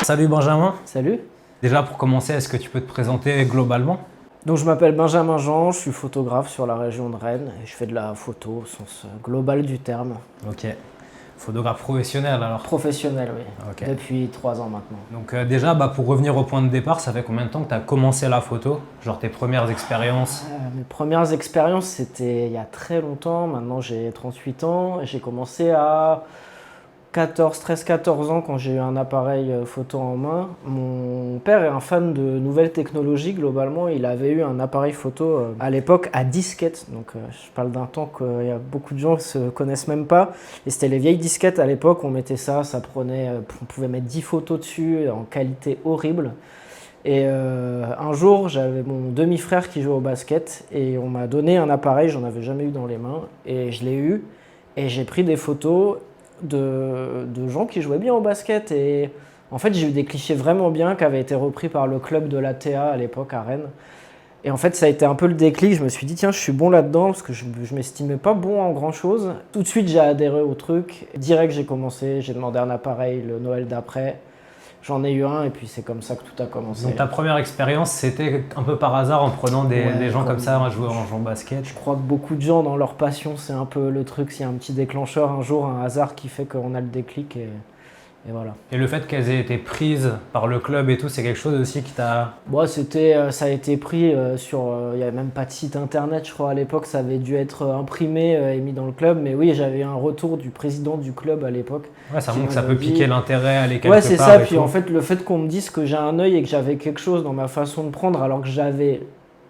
Salut Benjamin. Salut. Déjà pour commencer, est-ce que tu peux te présenter globalement? Donc je m'appelle Benjamin Jean, je suis photographe sur la région de Rennes et je fais de la photo au sens global du terme. Ok. Photographe professionnel alors. Professionnel, oui. Ok. Depuis 3 ans maintenant. Donc déjà, pour revenir au point de départ, ça fait combien de temps que tu as commencé la photo? Genre tes premières expériences? Mes premières expériences, c'était il y a très longtemps. Maintenant j'ai 38 ans et j'ai commencé à 13-14 ans quand j'ai eu un appareil photo en main. Mon père est un fan de nouvelles technologies globalement. Il avait eu un appareil photo à l'époque à disquette. Donc je parle d'un temps qu'il y a beaucoup de gens qui se connaissent même pas. Et c'était les vieilles disquettes à l'époque. On mettait ça prenait, on pouvait mettre 10 photos dessus en qualité horrible. Et un jour, j'avais mon demi-frère qui jouait au basket et on m'a donné un appareil, j'en avais jamais eu dans les mains. Et je l'ai eu et j'ai pris des photos de gens qui jouaient bien au basket. Et en fait, j'ai eu des clichés vraiment bien qui avaient été repris par le club de l'ATA à l'époque à Rennes. Et en fait, ça a été un peu le déclic. Je me suis dit, tiens, je suis bon là-dedans parce que je m'estimais pas bon en grand-chose. Tout de suite, j'ai adhéré au truc. Direct, j'ai commencé, j'ai demandé un appareil le Noël d'après. J'en ai eu un et puis c'est comme ça que tout a commencé. Donc ta première expérience, c'était un peu par hasard en prenant des gens comme ça à jouer en jouant au basket? Je crois que beaucoup de gens dans leur passion, c'est un peu le truc. S'il y a un petit déclencheur un jour, un hasard qui fait qu'on a le déclic et voilà. Et le fait qu'elles aient été prises par le club et tout, c'est quelque chose aussi qui t'a... Bon, ça a été pris sur... Il n'y avait même pas de site internet, je crois, à l'époque. Ça avait dû être imprimé et mis dans le club. Mais oui, j'avais eu un retour du président du club à l'époque. Ouais, ça montre que ça peut piquer l'intérêt, aller quelque part. Ouais, c'est ça. Puis tout. en fait, le fait qu'on me dise que j'ai un œil et que j'avais quelque chose dans ma façon de prendre, alors que j'avais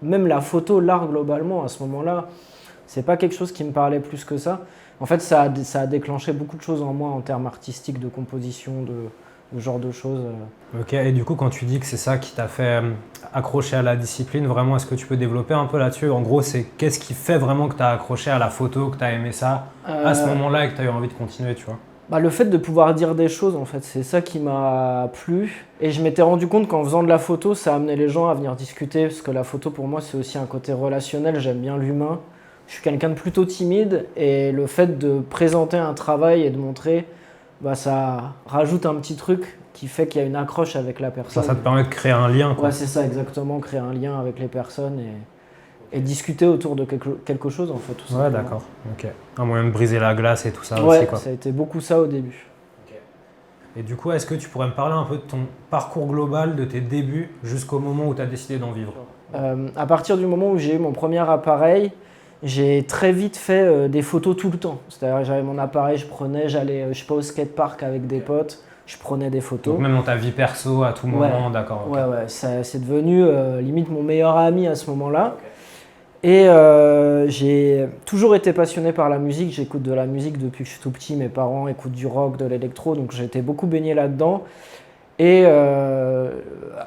même la photo, l'art globalement, à ce moment-là, c'est pas quelque chose qui me parlait plus que ça. En fait, ça a déclenché beaucoup de choses en moi en termes artistiques, de composition, de genre de choses. Ok, et du coup, quand tu dis que c'est ça qui t'a fait accrocher à la discipline, vraiment, est-ce que tu peux développer un peu là-dessus? En gros, c'est qu'est-ce qui fait vraiment que tu as accroché à la photo, que tu as aimé ça à ce moment-là et que tu as eu envie de continuer, tu vois? Le fait de pouvoir dire des choses, en fait, c'est ça qui m'a plu. Et je m'étais rendu compte qu'en faisant de la photo, ça amenait les gens à venir discuter, parce que la photo, pour moi, c'est aussi un côté relationnel. J'aime bien l'humain. Je suis quelqu'un de plutôt timide, et le fait de présenter un travail et de montrer, ça rajoute un petit truc qui fait qu'il y a une accroche avec la personne. Ça te permet de créer un lien, quoi. Ouais, c'est ça, exactement, créer un lien avec les personnes et discuter autour de quelque chose, en fait, tout simplement. Ouais, d'accord. Ok. Un moyen de briser la glace et tout ça Ouais, aussi, quoi. ça a été beaucoup ça au début. Et du coup, est-ce que tu pourrais me parler un peu de ton parcours global, de tes débuts, jusqu'au moment où tu as décidé d'en vivre? À partir du moment où j'ai eu mon premier appareil, j'ai très vite fait des photos tout le temps. C'est-à-dire que j'avais mon appareil, j'allais, je sais pas, au skatepark avec des potes, je prenais des photos. Donc même dans ta vie perso, à tout moment, d'accord. Okay. Ouais, c'est devenu limite mon meilleur ami à ce moment-là. Okay. Et j'ai toujours été passionné par la musique, j'écoute de la musique depuis que je suis tout petit, mes parents écoutent du rock, de l'électro, donc j'ai été beaucoup baigné là-dedans. Et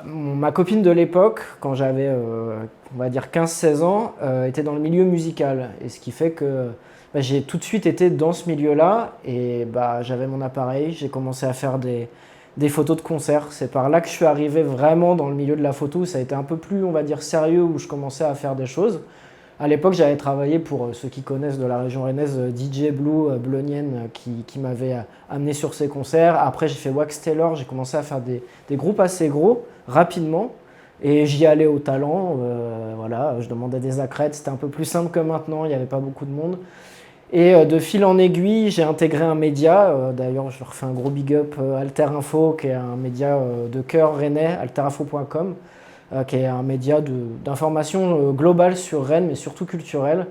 ma copine de l'époque, quand j'avais, on va dire 15-16 ans, était dans le milieu musical. Et ce qui fait que j'ai tout de suite été dans ce milieu-là. Et j'avais mon appareil, j'ai commencé à faire des photos de concerts. C'est par là que je suis arrivé vraiment dans le milieu de la photo. Ça a été un peu plus, on va dire, sérieux, où je commençais à faire des choses. À l'époque, j'avais travaillé pour ceux qui connaissent de la région rennaise, DJ Blue Blonienne qui m'avait amené sur ses concerts. Après, j'ai fait Wax Taylor, j'ai commencé à faire des groupes assez gros, rapidement. Et j'y allais au talent, voilà, je demandais des accrètes, c'était un peu plus simple que maintenant, il n'y avait pas beaucoup de monde. Et de fil en aiguille, j'ai intégré un média, d'ailleurs je leur fais un gros big up, Alter Info, qui est un média de cœur rennais, alterinfo.com. Qui est un média d'information globale sur Rennes, mais surtout culturelle.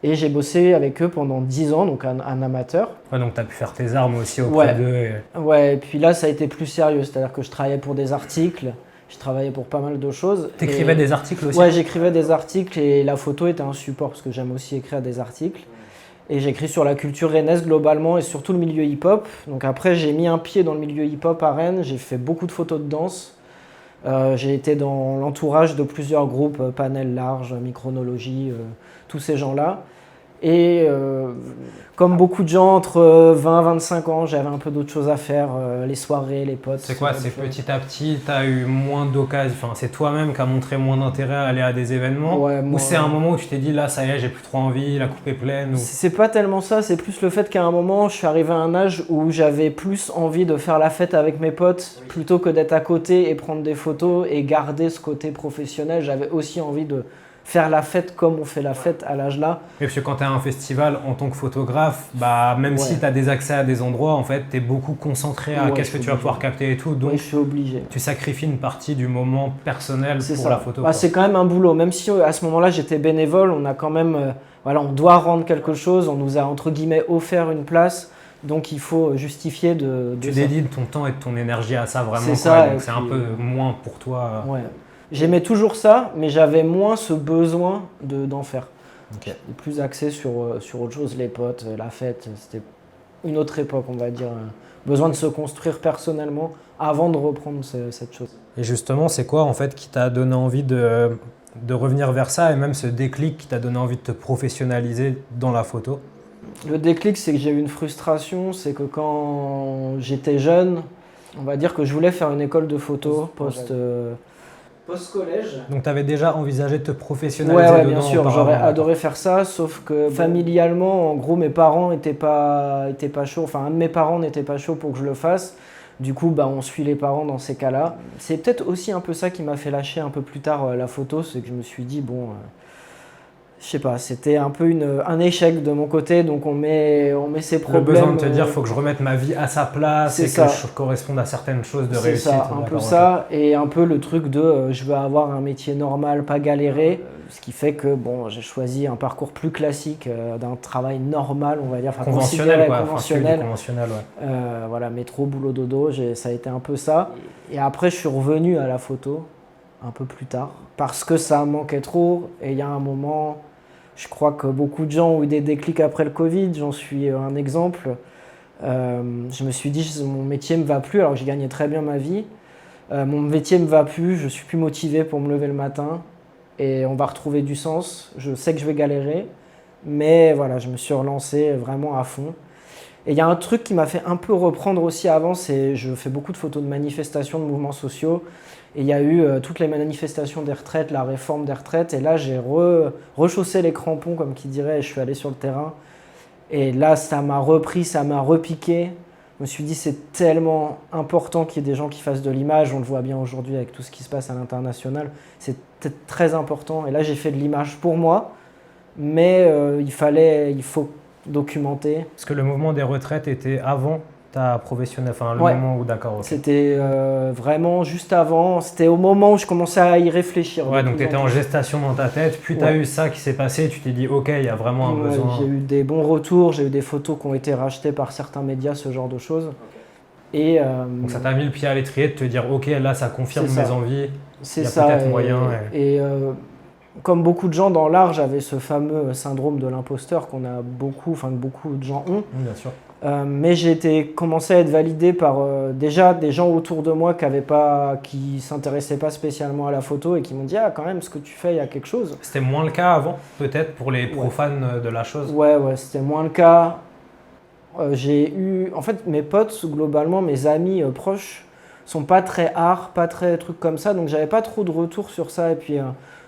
Et j'ai bossé avec eux pendant 10 ans, donc un amateur. Ouais, donc tu as pu faire tes armes aussi auprès d'eux. Ouais, et puis là, ça a été plus sérieux. C'est-à-dire que je travaillais pour des articles, je travaillais pour pas mal de choses. T'écrivais des articles aussi? Ouais, j'écrivais des articles et la photo était un support, parce que j'aime aussi écrire des articles. Et j'écris sur la culture rennaise globalement et surtout le milieu hip-hop. Donc après, j'ai mis un pied dans le milieu hip-hop à Rennes, j'ai fait beaucoup de photos de danse. J'ai été dans l'entourage de plusieurs groupes, Panel Large, Micronologie, tous ces gens-là. Et comme beaucoup de gens, entre 20 et 25 ans, j'avais un peu d'autres choses à faire, les soirées, les potes. C'est quoi, c'est petit à petit, tu as eu moins d'occasions, enfin c'est toi-même qui as montré moins d'intérêt à aller à des événements, ou c'est un moment où tu t'es dit là ça y est, j'ai plus trop envie, la coupe est pleine ou... C'est pas tellement ça, c'est plus le fait qu'à un moment, je suis arrivé à un âge où j'avais plus envie de faire la fête avec mes potes plutôt que d'être à côté et prendre des photos et garder ce côté professionnel. J'avais aussi envie de faire la fête comme on fait la fête à l'âge-là. Et parce que quand tu es à un festival en tant que photographe, bah, même si tu as des accès à des endroits, en fait, tu es beaucoup concentré à qu'est-ce que tu vas pouvoir capter et tout. Donc, je suis obligé. Tu sacrifies une partie du moment personnel pour la photo. Bah, c'est quand même un boulot. Même si à ce moment-là, j'étais bénévole, on a quand même, on doit rendre quelque chose. On nous a, entre guillemets, offert une place. Donc, il faut justifier de tu dédies ton temps et ton énergie à ça vraiment. C'est ça. Donc, c'est un peu moins pour toi. Ouais. J'aimais toujours ça, mais j'avais moins ce besoin d'en faire. Okay. Plus axé sur autre chose, les potes, la fête. C'était une autre époque, on va dire. Besoin de se construire personnellement avant de reprendre cette chose. Et justement, c'est quoi en fait qui t'a donné envie de revenir vers ça et même ce déclic qui t'a donné envie de te professionnaliser dans la photo? Le déclic, c'est que j'ai eu une frustration. C'est que quand j'étais jeune, on va dire que je voulais faire une école de photo post-collège. Donc tu avais déjà envisagé de te professionnaliser dedans? Bien sûr, j'aurais adoré faire ça, sauf que familialement, en gros, mes parents n'étaient pas chauds, enfin un de mes parents n'était pas chaud pour que je le fasse. Du coup, on suit les parents dans ces cas-là. C'est peut-être aussi un peu ça qui m'a fait lâcher un peu plus tard la photo, c'est que je me suis dit, je sais pas, c'était un peu un échec de mon côté, donc on met ses problèmes. Le besoin de te dire, il faut que je remette ma vie à sa place et que je corresponde à certaines choses de réussite. C'est ça, un peu ça, et un peu le truc de je veux avoir un métier normal, pas galérer, ce qui fait que j'ai choisi un parcours plus classique d'un travail normal, on va dire, conventionnel, conventionnel. Ouais. Métro, boulot, dodo, ça a été un peu ça. Et après, je suis revenu à la photo un peu plus tard, parce que ça manquait trop, et il y a un moment... Je crois que beaucoup de gens ont eu des déclics après le Covid, j'en suis un exemple. Je me suis dit, mon métier ne me va plus, alors que j'ai gagné très bien ma vie. Mon métier ne me va plus, je ne suis plus motivé pour me lever le matin et on va retrouver du sens. Je sais que je vais galérer, mais voilà, je me suis relancé vraiment à fond. Et il y a un truc qui m'a fait un peu reprendre aussi avant, c'est je fais beaucoup de photos de manifestations, de mouvements sociaux. Et il y a eu toutes les manifestations des retraites, la réforme des retraites. Et là, j'ai rechaussé les crampons, comme qui dirait, et je suis allé sur le terrain. Et là, ça m'a repris, ça m'a repiqué. Je me suis dit, c'est tellement important qu'il y ait des gens qui fassent de l'image. On le voit bien aujourd'hui avec tout ce qui se passe à l'international. C'est très important. Et là, j'ai fait de l'image pour moi. Mais il faut documenter. Parce que le mouvement des retraites était avant ta professionnelle, enfin le moment où d'accord. Okay. C'était vraiment juste avant, c'était au moment où je commençais à y réfléchir. Ouais, donc tu étais en gestation dans ta tête, puis tu as eu ça qui s'est passé, tu t'es dit ok, il y a vraiment un besoin. J'ai eu des bons retours, j'ai eu des photos qui ont été rachetées par certains médias, ce genre de choses. Okay. Et, donc ça t'a mis le pied à l'étrier de te dire ok, là ça confirme mes envies, c'est il y a ça, peut-être moyen. Et comme beaucoup de gens dans l'art, j'avais ce fameux syndrome de l'imposteur qu'on a beaucoup de gens ont. Bien sûr. Mais j'ai commencé à être validé par déjà des gens autour de moi qui ne s'intéressaient pas spécialement à la photo et qui m'ont dit « Ah, quand même, ce que tu fais, il y a quelque chose. » C'était moins le cas avant, peut-être, pour les profanes de la chose? Ouais, c'était moins le cas. En fait, mes potes, globalement, mes amis proches, sont pas très art, pas très trucs comme ça, donc j'avais pas trop de retours sur ça. Et puis,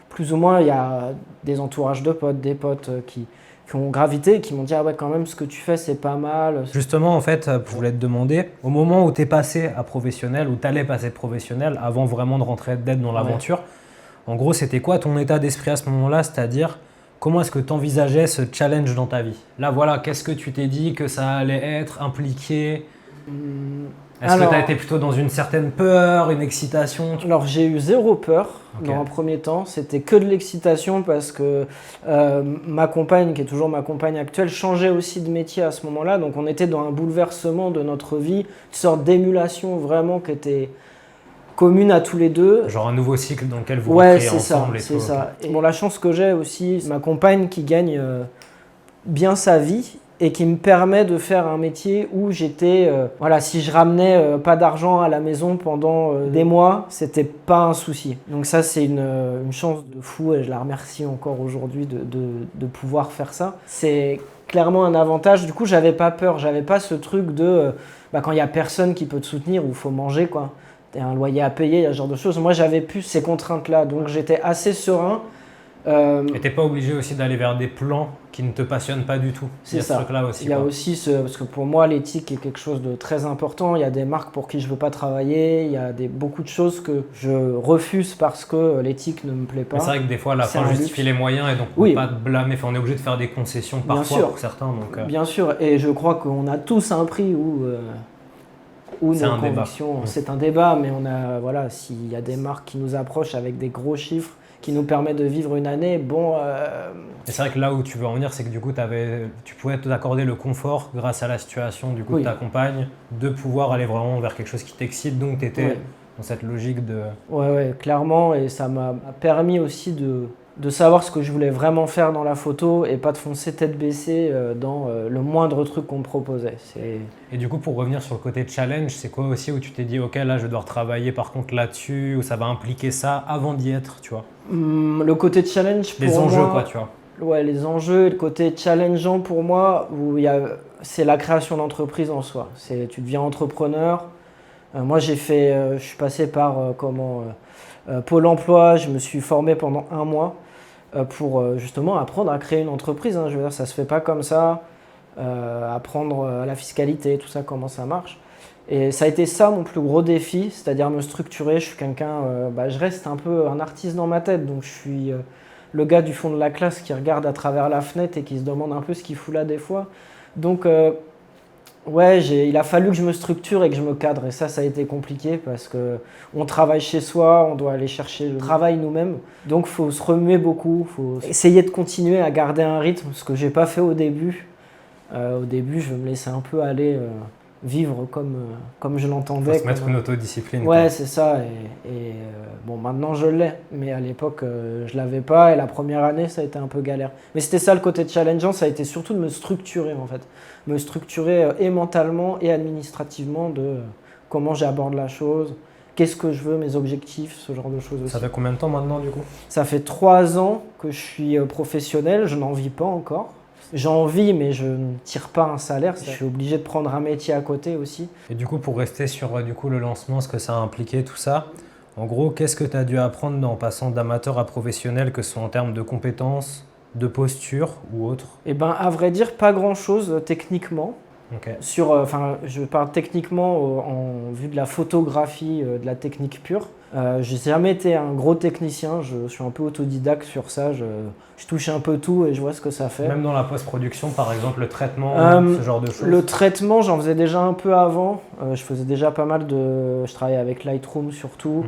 plus ou moins, il y a des entourages de potes, des potes qui ont gravité et qui m'ont dit « Ah ouais, quand même, ce que tu fais, c'est pas mal. » Justement, en fait, je voulais te demander, au moment où tu es passé à professionnel, où tu allais passer professionnel, avant vraiment de rentrer d'être dans l'aventure, en gros, c'était quoi ton état d'esprit à ce moment-là? C'est-à-dire, comment est-ce que tu envisageais ce challenge dans ta vie? Là, voilà, qu'est-ce que tu t'es dit que ça allait être impliqué? Est-ce que tu as été plutôt dans une certaine peur, une excitation? Alors j'ai eu zéro peur dans un premier temps, c'était que de l'excitation parce que ma compagne, qui est toujours ma compagne actuelle, changeait aussi de métier à ce moment-là, donc on était dans un bouleversement de notre vie, une sorte d'émulation vraiment qui était commune à tous les deux. Genre un nouveau cycle dans lequel vous rentrez ensemble. C'est ça. Et bon, la chance que j'ai aussi, ma compagne qui gagne bien sa vie et qui me permet de faire un métier où j'étais, voilà, si je ramenais pas d'argent à la maison pendant des mois, c'était pas un souci. Donc ça, c'est une chance de fou et je la remercie encore aujourd'hui de pouvoir faire ça. C'est clairement un avantage. Du coup, j'avais pas peur, j'avais pas ce truc de quand il y a personne qui peut te soutenir ou il faut manger, quoi. T'as un loyer à payer, il y a ce genre de choses. Moi, j'avais plus ces contraintes-là, donc j'étais assez serein. Et t'es pas obligé aussi d'aller vers des plans qui ne te passionnent pas du tout. C'est ça. Ce truc-là aussi. Il y a aussi parce que pour moi, l'éthique est quelque chose de très important. Il y a des marques pour qui je veux pas travailler. Il y a beaucoup de choses que je refuse parce que l'éthique ne me plaît pas. Mais c'est vrai que des fois, la fin justifie les moyens et donc on peut pas te blâmer. Enfin, on est obligé de faire des concessions parfois pour certains. Donc, Bien sûr. Et je crois qu'on a tous un prix où nos convictions. C'est un débat, mais voilà, s'il y a des marques qui nous approchent avec des gros chiffres, qui nous permet de vivre une année, bon... Et c'est vrai que là où tu veux en venir, c'est que du coup, tu pouvais t'accorder le confort grâce à la situation du coup de ta compagne, de pouvoir aller vraiment vers quelque chose qui t'excite, donc tu étais dans cette logique de... Ouais, clairement, et ça m'a permis aussi de savoir ce que je voulais vraiment faire dans la photo et pas de foncer tête baissée dans le moindre truc qu'on me proposait. Et du coup, pour revenir sur le côté challenge, c'est quoi aussi où tu t'es dit, ok, là je dois retravailler par contre là-dessus, où ça va impliquer ça avant d'y être, tu vois? Le côté challenge pour moi... Les enjeux, quoi, tu vois? Ouais, les enjeux, le côté challengeant pour moi, c'est la création d'entreprise en soi. Tu deviens entrepreneur. Moi, je suis passé par Pôle emploi, je me suis formé pendant 1 mois pour justement apprendre à créer une entreprise. Je veux dire, ça ne se fait pas comme ça, apprendre la fiscalité, tout ça, comment ça marche. Et ça a été ça mon plus gros défi, c'est-à-dire me structurer. Je suis quelqu'un, je reste un peu un artiste dans ma tête, donc je suis le gars du fond de la classe qui regarde à travers la fenêtre et qui se demande un peu ce qu'il fout là des fois. Donc il a fallu que je me structure et que je me cadre. Et ça a été compliqué parce qu'on travaille chez soi, on doit aller chercher le travail nous-mêmes. Donc il faut se remuer beaucoup, il faut essayer de continuer à garder un rythme, ce que je n'ai pas fait au début. Au début, je me laissais un peu aller vivre comme je l'entendais. Faut se mettre une autodiscipline. Ouais, c'est ça. Bon, maintenant je l'ai, mais à l'époque, je l'avais pas. Et la première année, ça a été un peu galère. Mais c'était ça le côté challengeant, ça a été surtout de me structurer en fait. Me structurer et mentalement et administrativement de comment j'aborde la chose, qu'est-ce que je veux, mes objectifs, ce genre de choses aussi. Ça fait combien de temps maintenant du coup? Ça fait 3 ans que je suis professionnel, je n'en vis pas encore. J'en vis, mais je ne tire pas un salaire. Je suis obligé de prendre un métier à côté aussi. Et du coup, pour rester sur le lancement, ce que ça a impliqué, tout ça, en gros, qu'est-ce que tu as dû apprendre en passant d'amateur à professionnel, que ce soit en termes de compétences, de posture ou autre? À vrai dire, pas grand-chose techniquement. Okay. Je parle techniquement en vue de la photographie, de la technique pure. Je n'ai jamais été un gros technicien, je suis un peu autodidacte sur ça, je touche un peu tout et je vois ce que ça fait. Même dans la post-production, par exemple, le traitement, ce genre de choses? Le traitement, j'en faisais déjà un peu avant. Je faisais déjà pas mal Je travaillais avec Lightroom surtout.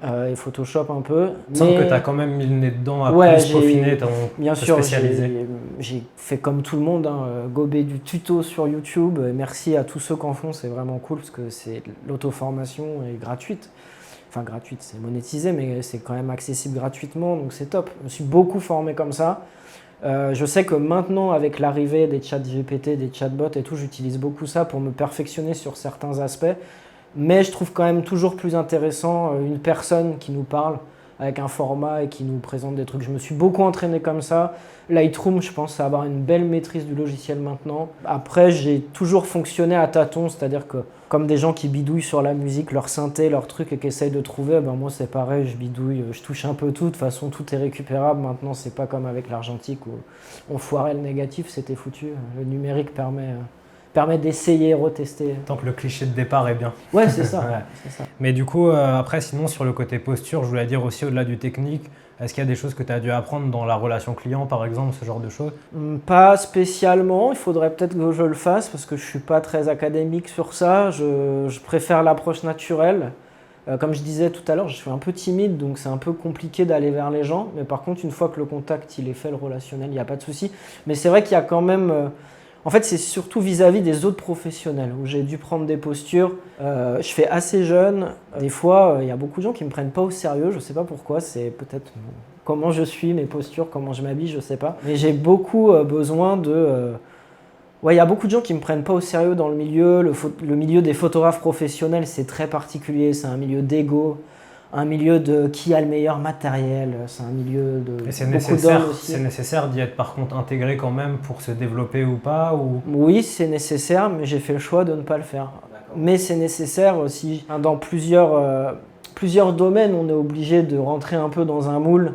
Et Photoshop un peu. Il semble que tu as quand même mis le nez dedans, après se peaufiner, bien sûr, j'ai fait comme tout le monde, gobé du tuto sur YouTube. Et merci à tous ceux qui en font, c'est vraiment cool parce que l'auto-formation est gratuite. Enfin gratuite, c'est monétisé, mais c'est quand même accessible gratuitement, donc c'est top. Je me suis beaucoup formé comme ça. Je sais que maintenant, avec l'arrivée des chats GPT, des chatbots et tout, j'utilise beaucoup ça pour me perfectionner sur certains aspects. Mais je trouve quand même toujours plus intéressant une personne qui nous parle avec un format et qui nous présente des trucs. Je me suis beaucoup entraîné comme ça. Lightroom, je pense avoir une belle maîtrise du logiciel maintenant. Après, j'ai toujours fonctionné à tâtons, c'est-à-dire que comme des gens qui bidouillent sur la musique, leur synthé, leur truc et qui essayent de trouver, moi c'est pareil, je bidouille, je touche un peu tout. De toute façon, tout est récupérable. Maintenant, c'est pas comme avec l'argentique où on foirait le négatif, c'était foutu. Le numérique permet d'essayer, retester. Tant que le cliché de départ est bien. Ouais, c'est ça. C'est ça. Mais du coup, après, sinon, sur le côté posture, je voulais dire aussi au-delà du technique, est-ce qu'il y a des choses que tu as dû apprendre dans la relation client, par exemple, ce genre de choses? Pas spécialement. Il faudrait peut-être que je le fasse parce que je ne suis pas très académique sur ça. Je préfère l'approche naturelle. Comme je disais tout à l'heure, je suis un peu timide, donc c'est un peu compliqué d'aller vers les gens. Mais par contre, une fois que le contact il est fait, le relationnel, il n'y a pas de souci. Mais c'est vrai qu'il y a quand même... En fait, c'est surtout vis-à-vis des autres professionnels où j'ai dû prendre des postures. Je fais assez jeune. Des fois, il y a beaucoup de gens qui ne me prennent pas au sérieux. Je ne sais pas pourquoi. C'est peut-être comment je suis, mes postures, comment je m'habille, je ne sais pas. Mais j'ai beaucoup besoin Ouais, il y a beaucoup de gens qui me prennent pas au sérieux dans le milieu. Le milieu des photographes professionnels, c'est très particulier. C'est un milieu d'ego, un milieu de qui a le meilleur matériel. C'est un milieu de Et c'est beaucoup d'hommes aussi. c'est nécessaire d'y être par contre intégré quand même pour se développer ou pas ou... Oui, c'est nécessaire, mais j'ai fait le choix de ne pas le faire. Mais c'est nécessaire aussi. Dans plusieurs domaines, on est obligé de rentrer un peu dans un moule.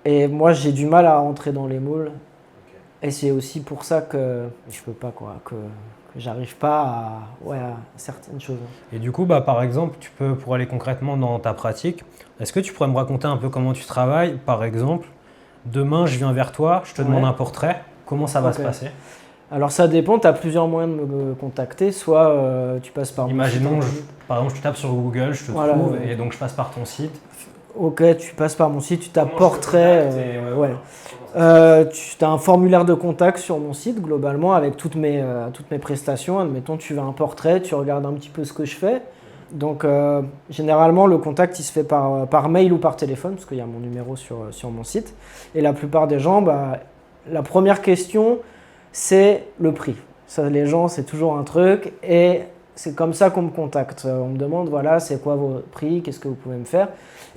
Et moi, j'ai du mal à rentrer dans les moules. Et c'est aussi pour ça que je peux pas, quoi, que j'arrive pas à certaines choses. Et du coup, par exemple, pour aller concrètement dans ta pratique, est-ce que tu pourrais me raconter un peu comment tu travailles? Par exemple, demain, je viens vers toi, je te demande un portrait. Comment ça va se passer? Alors ça dépend, tu as plusieurs moyens de me contacter. Soit tu passes par Imaginons, par exemple, je tape sur Google, je te trouve, et donc je passe par ton site. Ok, tu passes par mon site, tu tapes portrait. Tu as un formulaire de contact sur mon site globalement avec toutes mes prestations. Admettons, tu veux un portrait, tu regardes un petit peu ce que je fais. Donc généralement, le contact il se fait par mail ou par téléphone parce qu'il y a mon numéro sur mon site. Et la plupart des gens, la première question, c'est le prix. Ça, les gens, c'est toujours un truc et c'est comme ça qu'on me contacte. On me demande, voilà, c'est quoi vos prix, qu'est-ce que vous pouvez me faire?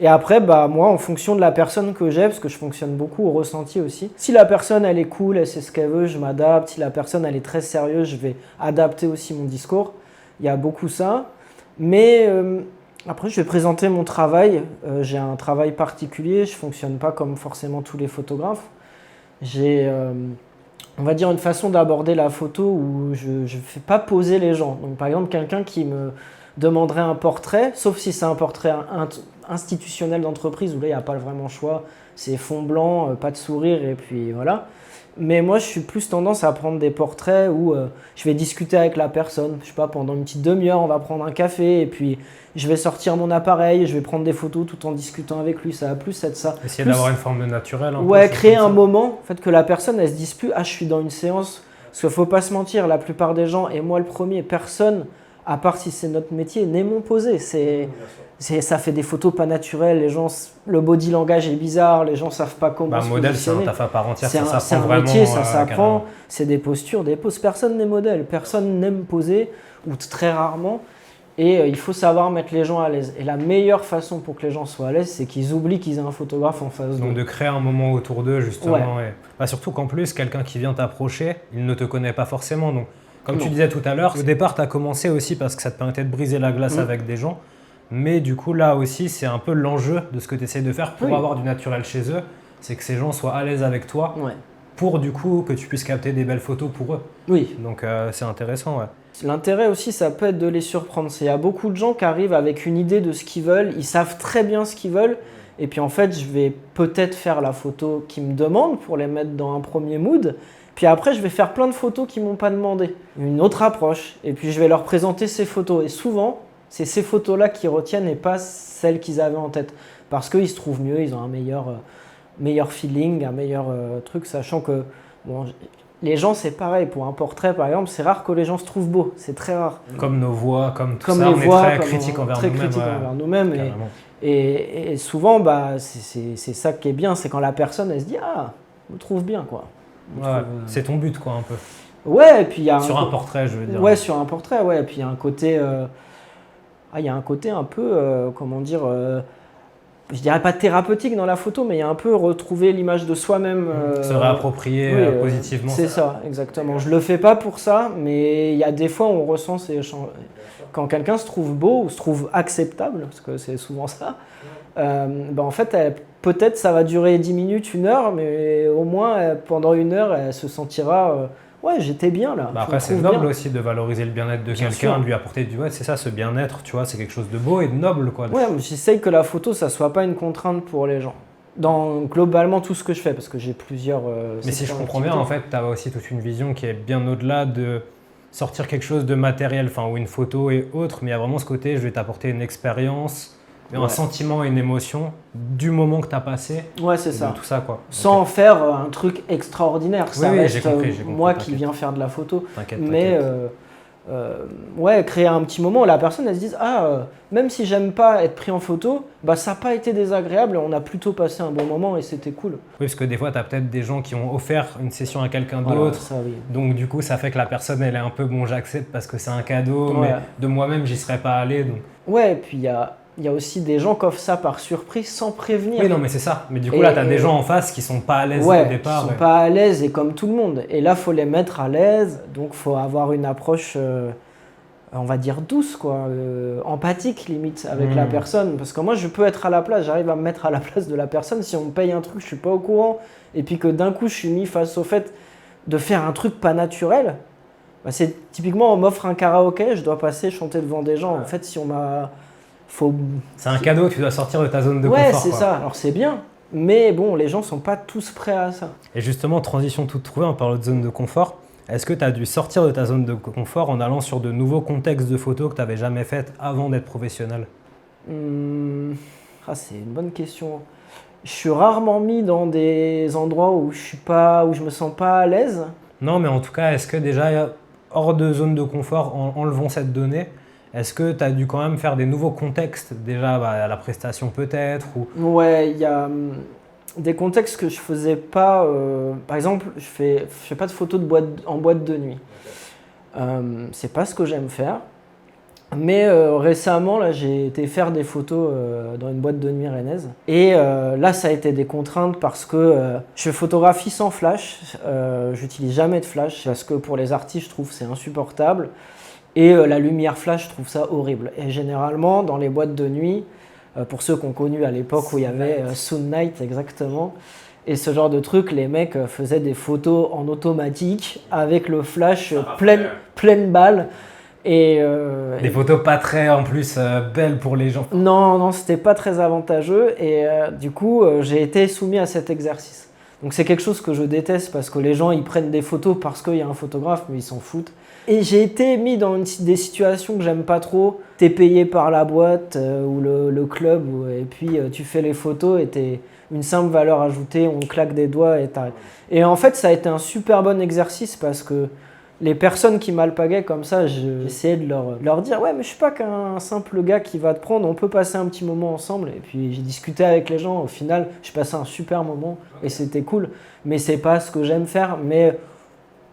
Et après, moi, en fonction de la personne que j'ai, parce que je fonctionne beaucoup au ressenti aussi, si la personne, elle est cool, elle sait ce qu'elle veut, je m'adapte. Si la personne, elle est très sérieuse, je vais adapter aussi mon discours. Il y a beaucoup ça. Mais après, je vais présenter mon travail. J'ai un travail particulier, je ne fonctionne pas comme forcément tous les photographes. J'ai, on va dire, une façon d'aborder la photo où je ne fais pas poser les gens. Donc, par exemple, quelqu'un qui me demanderait un portrait, sauf si c'est un portrait institutionnel d'entreprise où là, il n'y a pas vraiment choix. C'est fond blanc, pas de sourire et puis voilà. Mais moi, je suis plus tendance à prendre des portraits où je vais discuter avec la personne. Je sais pas, pendant une petite demi-heure, on va prendre un café et puis je vais sortir mon appareil, je vais prendre des photos tout en discutant avec lui. Ça va plus être ça. Essayer d'avoir une forme de naturel. Ouais, créer un moment, en fait, que la personne, elle se dise plus, je suis dans une séance. Parce qu'il faut pas se mentir, la plupart des gens, et moi le premier, personne, à part si c'est notre métier, n'aimons poser. Ça fait des photos pas naturelles, les gens, le body langage est bizarre, les gens savent pas comment se modèle, c'est un positionner. taf à part entière, C'est un métier, ça s'apprend, c'est des postures, des poses. Personne n'est modèle, personne n'aime poser, ou très rarement. Et il faut savoir mettre les gens à l'aise. Et la meilleure façon pour que les gens soient à l'aise, c'est qu'ils oublient qu'ils aient un photographe en face d'eux. Donc de créer un moment autour d'eux, justement. Ouais. Surtout qu'en plus, quelqu'un qui vient t'approcher, il ne te connaît pas forcément. Donc, comme tu disais tout à l'heure, au départ, tu as commencé aussi parce que ça te permettait de briser la glace avec des gens. Mais du coup, là aussi, c'est un peu l'enjeu de ce que tu essaies de faire pour avoir du naturel chez eux. C'est que ces gens soient à l'aise avec toi pour du coup que tu puisses capter des belles photos pour eux. Oui. Donc c'est intéressant, ouais. L'intérêt aussi, ça peut être de les surprendre. Il y a beaucoup de gens qui arrivent avec une idée de ce qu'ils veulent, ils savent très bien ce qu'ils veulent, et puis en fait, je vais peut-être faire la photo qu'ils me demandent pour les mettre dans un premier mood, puis après, je vais faire plein de photos qu'ils ne m'ont pas demandé, une autre approche, et puis je vais leur présenter ces photos. Et souvent, c'est ces photos-là qu'ils retiennent et pas celles qu'ils avaient en tête, parce qu'ils se trouvent mieux, ils ont un meilleur feeling, un meilleur truc, sachant que les gens, c'est pareil. Pour un portrait, par exemple, c'est rare que les gens se trouvent beaux. C'est très rare. Comme nos voix, comme tout ça, les on voix, est très critiques envers nous-mêmes. Et souvent, c'est ça qui est bien. C'est quand la personne, elle se dit « Ah, je me trouve bien, quoi. » C'est ton but, quoi, un peu. Ouais, et puis il y a sur un portrait, je veux dire. Ouais, sur un portrait, ouais. Et puis il y a un côté... il y a un côté un peu, comment dire... je dirais pas thérapeutique dans la photo, mais il y a un peu retrouver l'image de soi-même. Se réapproprier positivement. C'est ça, exactement. Je le fais pas pour ça, mais il y a des fois où on ressent ces échanges. Quand quelqu'un se trouve beau ou se trouve acceptable, parce que c'est souvent ça, en fait, peut-être ça va durer 10 minutes, 1 heure, mais au moins pendant 1 heure, elle se sentira... ouais, j'étais bien là. Après, c'est noble aussi de valoriser le bien-être de quelqu'un, de lui apporter du c'est ça, ce bien-être, tu vois, c'est quelque chose de beau et de noble, quoi. Ouais, j'essaye que la photo, ça soit pas une contrainte pour les gens. Dans globalement tout ce que je fais, parce que j'ai plusieurs. Mais si je comprends bien, en fait, tu as aussi toute une vision qui est bien au-delà de sortir quelque chose de matériel, ou une photo et autres, mais il y a vraiment ce côté, je vais t'apporter une expérience. Un sentiment et une émotion du moment que tu as passé. Ouais, c'est ça. Tout ça, quoi. Sans faire un truc extraordinaire. Ça reste j'ai compris, moi qui viens faire de la photo. T'inquiète. ouais, créer un petit moment où la personne elle se dise même si j'aime pas être pris en photo, bah ça n'a pas été désagréable, on a plutôt passé un bon moment et c'était cool. Oui, parce que des fois, tu as peut-être des gens qui ont offert une session à quelqu'un Voilà, d'autre. ça, oui. Donc du coup, ça fait que la personne, elle est un peu bon, j'accepte parce que c'est un cadeau, Ouais. mais de moi-même, j'y serais pas allé. Donc... Ouais, et puis il y a aussi des gens qui offrent ça par surprise sans prévenir. Oui, non, mais c'est ça. Mais du coup, là, tu as des gens en face qui sont pas à l'aise ouais, au départ. qui sont pas à l'aise et comme tout le monde. Et là, faut les mettre à l'aise, donc faut avoir une approche, on va dire douce, quoi, empathique limite avec la personne. Parce que moi, je peux être à la place, j'arrive à me mettre à la place de la personne. Si on me paye un truc, je suis pas au courant, et puis que d'un coup, je suis mis face au fait de faire un truc pas naturel. Bah, c'est typiquement, on m'offre un karaoké, je dois passer chanter devant des gens. En fait, si on m'a... C'est un cadeau, tu dois sortir de ta zone de confort. confort. Ouais, c'est quoi. ça. Alors c'est bien, mais bon, les gens sont pas tous prêts à ça. Et justement, transition toute trouvée, on parle de zone de confort. Est-ce que tu as dû sortir de ta zone de confort en allant sur de nouveaux contextes de photos que tu n'avais jamais fait avant d'être professionnel? C'est une bonne question. Je suis rarement mis dans des endroits où je me sens pas à l'aise. Non, mais en tout cas, est-ce que déjà, hors de zone de confort, en enlevant cette donnée, est-ce que tu as dû quand même faire des nouveaux contextes, déjà à la prestation peut-être ou... Ouais, il y a des contextes que je faisais pas. Par exemple, je fais pas de photos en boîte de nuit. C'est pas ce que j'aime faire. Mais récemment, là, j'ai été faire des photos dans une boîte de nuit rennaise. Et là, ça a été des contraintes parce que je photographie sans flash. J'utilise jamais de flash parce que pour les artistes, je trouve que c'est insupportable. Et la lumière flash, je trouve ça horrible. Et généralement, dans les boîtes de nuit, pour ceux qui ont connu à l'époque où il y avait Soon Night, exactement, et ce genre de truc, les mecs faisaient des photos en automatique avec le flash pleine balle. Et des photos pas très en plus belles pour les gens. Non, c'était pas très avantageux. Et du coup, j'ai été soumis à cet exercice. Donc c'est quelque chose que je déteste parce que les gens ils prennent des photos parce qu'il y a un photographe, mais ils s'en foutent. Et j'ai été mis dans des situations que j'aime pas trop. T'es payé par la boîte ou le club, et puis tu fais les photos et t'es une simple valeur ajoutée, on claque des doigts et t'arrêtes. Et en fait, ça a été un super bon exercice parce que les personnes qui m'alpaguaient comme ça, j'essayais de leur dire « Ouais, mais je suis pas qu'un simple gars qui va te prendre, on peut passer un petit moment ensemble. » Et puis j'ai discuté avec les gens, au final, j'ai passé un super moment et c'était cool. Mais c'est pas ce que j'aime faire, mais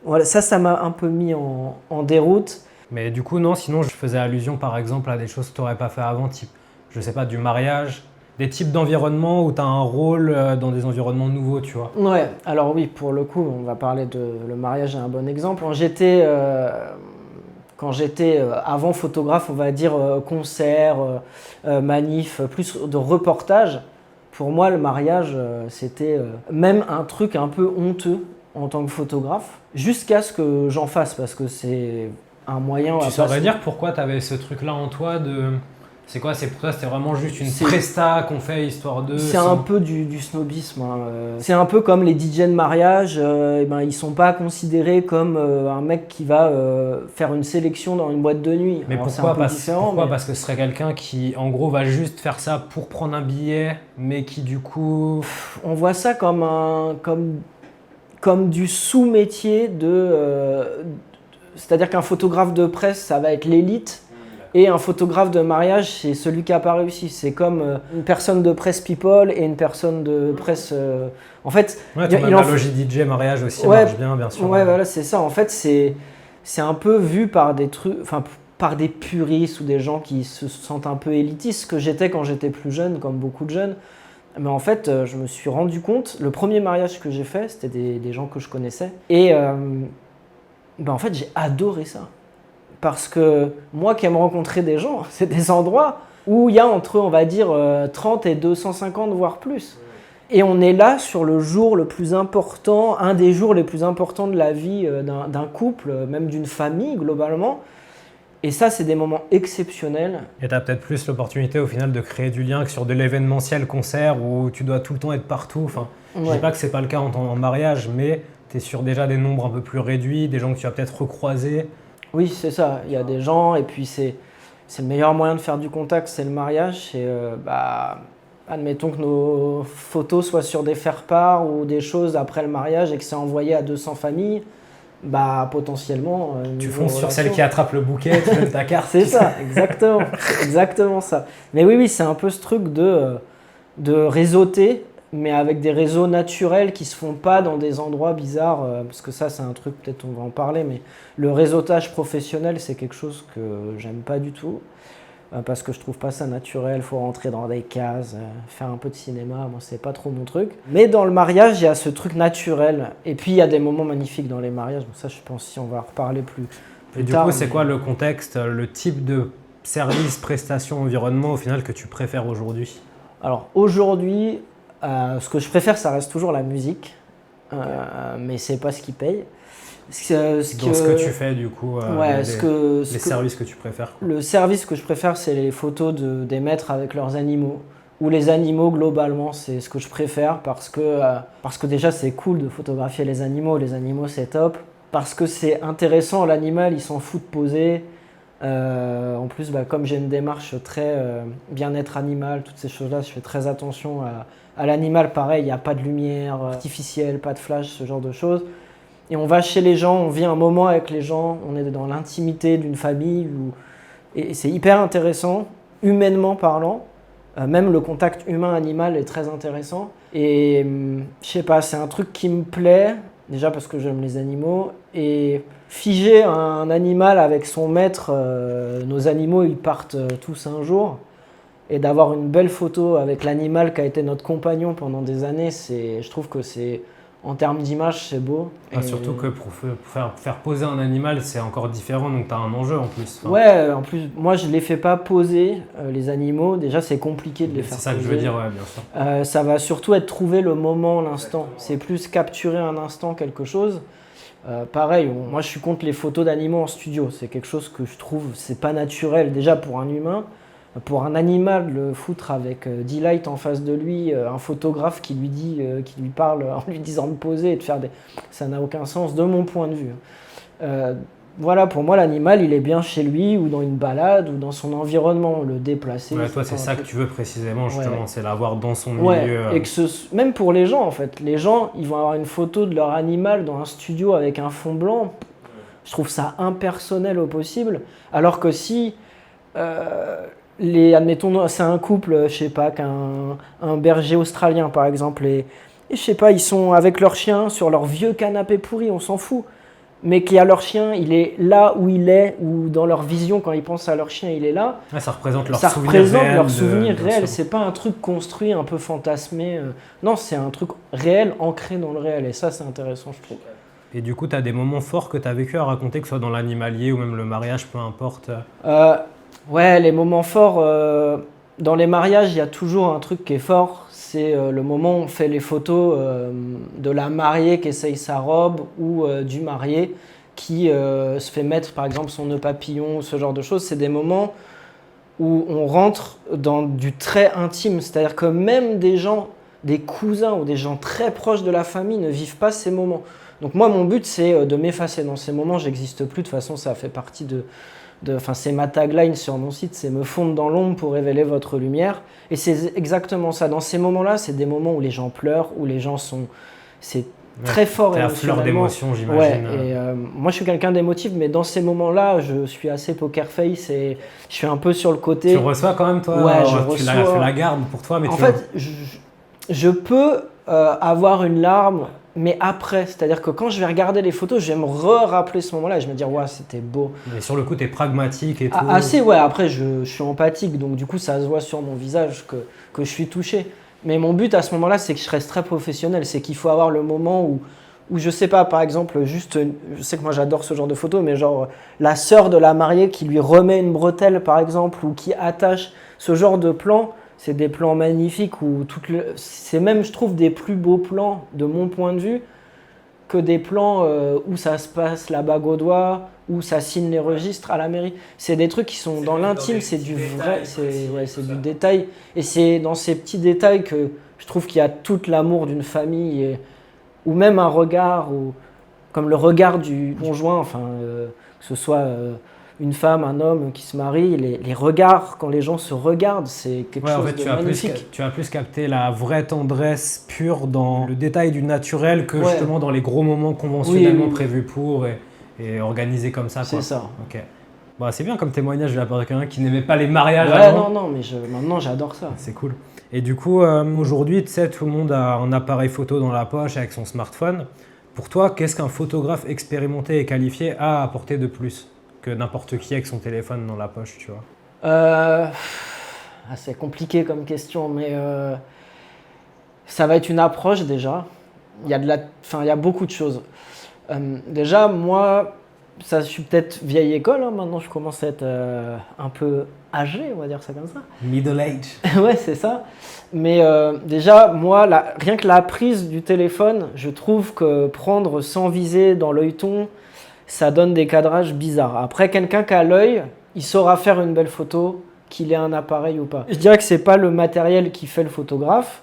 voilà, ça m'a un peu mis en déroute. Mais du coup, non, sinon je faisais allusion par exemple à des choses que tu n'aurais pas fait avant, type, je sais pas, du mariage, des types d'environnements où tu as un rôle dans des environnements nouveaux, tu vois. Ouais, alors oui, pour le coup, on va parler le mariage est un bon exemple. Quand j'étais avant photographe, on va dire concert, manif, plus de reportage, pour moi le mariage c'était même un truc un peu honteux en tant que photographe, jusqu'à ce que j'en fasse parce que c'est un moyen... Tu saurais dire pourquoi tu avais ce truc-là en toi de... C'est quoi? C'est pour toi, c'était vraiment juste une presta qu'on fait histoire de... C'est un peu du snobisme. Hein. C'est un peu comme les DJ de mariage. Ils sont pas considérés comme un mec qui va faire une sélection dans une boîte de nuit. Mais alors, pourquoi? Parce que ce serait quelqu'un qui, en gros, va juste faire ça pour prendre un billet, mais qui du coup... On voit ça comme du sous-métier c'est-à-dire qu'un photographe de presse, ça va être l'élite. Et un photographe de mariage, c'est celui qui n'a pas réussi. C'est comme une personne de presse people et une personne de presse... En fait, ouais, ton analogie DJ mariage aussi marche bien sûr. Ouais, voilà, c'est ça. En fait, c'est un peu vu par des trucs, enfin, par des puristes ou des gens qui se sentent un peu élitistes, ce que j'étais quand j'étais plus jeune, comme beaucoup de jeunes. Mais en fait, je me suis rendu compte, le premier mariage que j'ai fait, c'était des gens que je connaissais. Et en fait, j'ai adoré ça. Parce que moi qui aime rencontrer des gens, c'est des endroits où il y a entre, on va dire, 30 et 250, voire plus. Et on est là sur le jour le plus important, un des jours les plus importants de la vie d'un couple, même d'une famille globalement. Et ça, c'est des moments exceptionnels. Et tu as peut-être plus l'opportunité au final de créer du lien que sur de l'événementiel concert où tu dois tout le temps être partout. Enfin, je ne dis pas que ce n'est pas le cas en mariage, mais tu es sur déjà des nombres un peu plus réduits, des gens que tu vas peut-être recroiser. Oui, c'est ça. Il y a des gens et puis c'est le meilleur moyen de faire du contact, c'est le mariage. Et admettons que nos photos soient sur des faire-part ou des choses après le mariage et que c'est envoyé à 200 familles. bah potentiellement. Tu niveau fonces sur celle relation. qui attrape le bouquet, tu donnes ta carte. C'est ça, exactement, exactement ça. Mais oui, c'est un peu ce truc de réseauter, mais avec des réseaux naturels qui se font pas dans des endroits bizarres, parce que ça, c'est un truc, peut-être on va en parler, mais le réseautage professionnel, c'est quelque chose que j'aime pas du tout, parce que je trouve pas ça naturel, faut rentrer dans des cases, faire un peu de cinéma, moi, c'est pas trop mon truc. Mais dans le mariage, il y a ce truc naturel, et puis il y a des moments magnifiques dans les mariages, donc ça, je pense, si on va en reparler plus Et du tard. coup, c'est quoi le contexte, le type de service, prestation, environnement au final que tu préfères aujourd'hui? Alors aujourd'hui, ce que je préfère, ça reste toujours la musique, mais c'est pas ce qui paye. Dans ce que tu fais du coup, Ouais, les services que tu préfères, quoi. le service que je préfère, c'est les photos des maîtres avec leurs animaux. Ou les animaux globalement, c'est ce que je préfère parce que déjà c'est cool de photographier les animaux c'est top. Parce que c'est intéressant, l'animal il s'en fout de poser. En plus, comme j'ai une démarche très bien-être animal, toutes ces choses-là, je fais très attention à l'animal. Pareil, il n'y a pas de lumière artificielle, pas de flash, ce genre de choses. Et on va chez les gens, on vit un moment avec les gens, on est dans l'intimité d'une famille. Et c'est hyper intéressant, humainement parlant. Même le contact humain-animal est très intéressant. Et je sais pas, c'est un truc qui me plaît, déjà parce que j'aime les animaux. Et figer un animal avec son maître, nos animaux ils partent tous un jour. Et d'avoir une belle photo avec l'animal qui a été notre compagnon pendant des années, je trouve que c'est, en termes d'image, c'est beau. Surtout que pour faire poser un animal, c'est encore différent, donc tu as un enjeu en plus. Enfin, ouais, en plus, moi je ne les fais pas poser, les animaux. Déjà, c'est compliqué de les faire c'est ça poser. que je veux dire, ouais, bien sûr. Ça va surtout être trouver le moment, l'instant. C'est plus capturer un instant, quelque chose. Pareil, moi je suis contre les photos d'animaux en studio. C'est quelque chose que je trouve, c'est pas naturel déjà pour un humain. Pour un animal, le foutre avec D-Light en face de lui, un photographe qui lui parle en lui disant de poser et de faire ça n'a aucun sens de mon point de vue. Voilà, pour moi l'animal il est bien chez lui ou dans une balade ou dans son environnement, le déplacer. Ouais, toi c'est ça que tu veux précisément justement, ouais. C'est l'avoir dans son milieu. Ouais, et même pour les gens en fait, les gens ils vont avoir une photo de leur animal dans un studio avec un fond blanc. Je trouve ça impersonnel au possible, alors que si admettons, c'est un couple, je sais pas, un berger australien par exemple, et je sais pas, ils sont avec leur chien sur leur vieux canapé pourri, on s'en fout, mais qu'il y a leur chien, il est là où il est, ou dans leur vision, quand ils pensent à leur chien, il est là. Ouais, ça représente leur ça souvenir représente réel. leur souvenir réel, c'est pas un truc construit, un peu fantasmé. Non, c'est un truc réel, ancré dans le réel, et ça c'est intéressant, je trouve. Et du coup, tu as des moments forts que tu as vécu à raconter, que ce soit dans l'animalier ou même le mariage, peu importe. Ouais, les moments forts, dans les mariages, il y a toujours un truc qui est fort, c'est le moment où on fait les photos de la mariée qui essaye sa robe ou du marié qui se fait mettre par exemple son nœud papillon, ce genre de choses. C'est des moments où on rentre dans du très intime, c'est-à-dire que même des gens, des cousins ou des gens très proches de la famille ne vivent pas ces moments. Donc moi, mon but, c'est de m'effacer dans ces moments, j'existe plus, de toute façon, ça fait partie c'est ma tagline sur mon site, c'est me fondre dans l'ombre pour révéler votre lumière. Et c'est exactement ça. Dans ces moments-là, c'est des moments où les gens pleurent, où les gens c'est très fort émotionnellement. T'es à fleur d'émotion, j'imagine. Ouais, et moi je suis quelqu'un d'émotif, mais dans ces moments-là, je suis assez poker face et je suis un peu sur le côté. Tu reçois quand même, toi? Ouais, tu l'as fait la garde pour toi, mais en fait, je peux avoir une larme, mais après, c'est-à-dire que quand je vais regarder les photos, je vais me rappeler ce moment-là et je vais me dire, ouais, c'était beau. Mais sur le coup, tu es pragmatique et tout. Assez, ouais, après, je suis empathique, donc du coup, ça se voit sur mon visage que je suis touché. Mais mon but à ce moment-là, c'est que je reste très professionnel, c'est qu'il faut avoir le moment où je sais pas, par exemple, juste, je sais que moi j'adore ce genre de photos, mais genre la sœur de la mariée qui lui remet une bretelle, par exemple, ou qui attache ce genre de plan. C'est des plans magnifiques où c'est même, je trouve, des plus beaux plans de mon point de vue que des plans où ça se passe la bague au doigt, où ça signe les registres à la mairie. C'est des trucs qui sont dans l'intime, c'est du vrai, c'est du détail. Et c'est dans ces petits détails que je trouve qu'il y a tout l'amour d'une famille, ou même un regard, comme le regard du conjoint, enfin, que ce soit une femme, un homme qui se marie, les regards, quand les gens se regardent, c'est quelque chose de magnifique. Tu as plus capté la vraie tendresse pure dans le détail du naturel que justement dans les gros moments conventionnellement prévus pour et organisés comme ça. C'est ça. Ok. Bah, c'est bien comme témoignage de la part de quelqu'un qui n'aimait pas les mariages avant. Non, mais maintenant j'adore ça. C'est cool. Et du coup, aujourd'hui, tu sais, tout le monde a un appareil photo dans la poche avec son smartphone. Pour toi, qu'est-ce qu'un photographe expérimenté et qualifié a à apporter de plus que n'importe qui avec son téléphone dans la poche, tu vois? C'est compliqué comme question, mais ça va être une approche déjà. Il y a beaucoup de choses. Déjà, moi, je suis peut-être vieille école, hein, maintenant je commence à être un peu âgé, on va dire ça comme ça. Middle age. Ouais, c'est ça. Mais déjà, moi, rien que la prise du téléphone, je trouve que prendre sans viser dans l'œilleton, ça donne des cadrages bizarres. Après, quelqu'un qui a l'œil, il saura faire une belle photo, qu'il ait un appareil ou pas. Je dirais que c'est pas le matériel qui fait le photographe,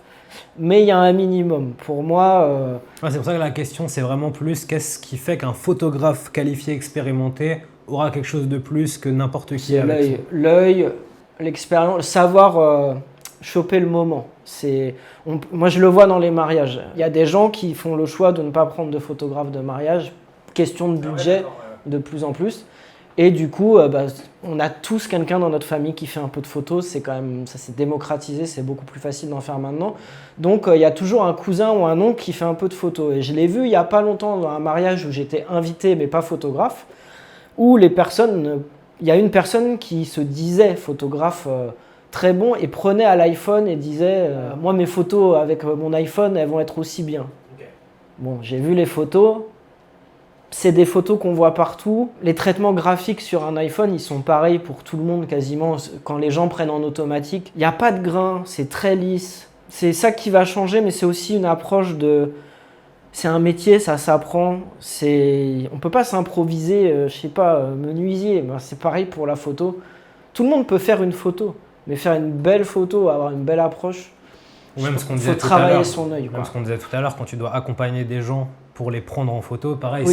mais il y a un minimum. Pour moi... c'est pour ça que la question, c'est vraiment plus qu'est-ce qui fait qu'un photographe qualifié, expérimenté aura quelque chose de plus que n'importe qui avec l'œil, l'expérience, savoir choper le moment. Moi, je le vois dans les mariages. Il y a des gens qui font le choix de ne pas prendre de photographe de mariage, question de budget de plus en plus. Et du coup, on a tous quelqu'un dans notre famille qui fait un peu de photos. C'est quand même, ça s'est démocratisé, c'est beaucoup plus facile d'en faire maintenant. Donc, il y a toujours un cousin ou un oncle qui fait un peu de photos. Et je l'ai vu il n'y a pas longtemps dans un mariage où j'étais invité mais pas photographe, où il y a une personne qui se disait photographe très bon et prenait à l'iPhone et disait moi mes photos avec mon iPhone elles vont être aussi bien. Okay. Bon, j'ai vu les photos, c'est des photos qu'on voit partout. Les traitements graphiques sur un iPhone ils sont pareils pour tout le monde quasiment. Quand les gens prennent en automatique, il n'y a pas de grain, c'est très lisse. C'est ça qui va changer, mais c'est aussi une approche de... C'est un métier, ça s'apprend. On ne peut pas s'improviser, je sais pas, menuisier. Ben, c'est pareil pour la photo. Tout le monde peut faire une photo, mais faire une belle photo, avoir une belle approche, il faut travailler son œil. Même ce qu'on disait tout à l'heure, quand tu dois accompagner des gens pour les prendre en photo, pareil,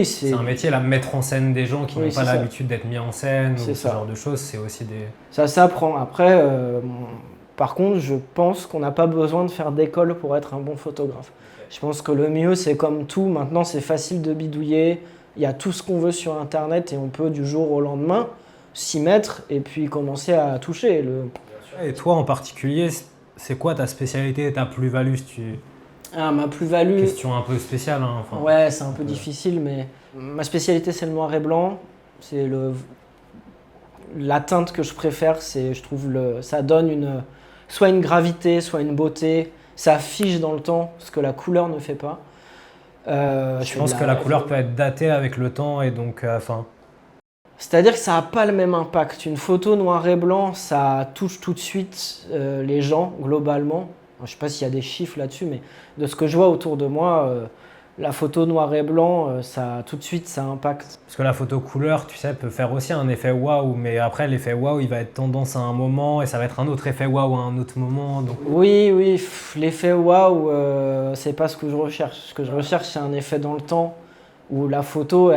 c'est un métier, là, mettre en scène des gens qui n'ont pas l'habitude d'être mis en scène, ou ce genre de choses, c'est aussi des... Ça s'apprend. Après, par contre, je pense qu'on n'a pas besoin de faire d'école pour être un bon photographe. Je pense que le mieux, c'est comme tout. Maintenant, c'est facile de bidouiller. Il y a tout ce qu'on veut sur Internet et on peut du jour au lendemain s'y mettre et puis commencer à toucher. Et toi, en particulier, c'est quoi ta spécialité, ta plus-value ma plus-value... Question un peu spéciale. Hein, ouais, c'est un peu difficile, mais ma spécialité, c'est le noir et blanc. C'est la teinte que je préfère. Je trouve ça donne soit une gravité, soit une beauté. Ça fige dans le temps, ce que la couleur ne fait pas. Je pense que la couleur peut être datée avec le temps et donc C'est-à-dire que ça n'a pas le même impact. Une photo noir et blanc, ça touche tout de suite les gens, globalement. Je ne sais pas s'il y a des chiffres là-dessus, mais de ce que je vois autour de moi, la photo noir et blanc, tout de suite, ça impacte. Parce que la photo couleur, tu sais, peut faire aussi un effet waouh, mais après, l'effet waouh, il va être tendance à un moment et ça va être un autre effet waouh à un autre moment. Donc... Oui, l'effet waouh, c'est pas ce que je recherche. Ce que je recherche, c'est un effet dans le temps où la photo,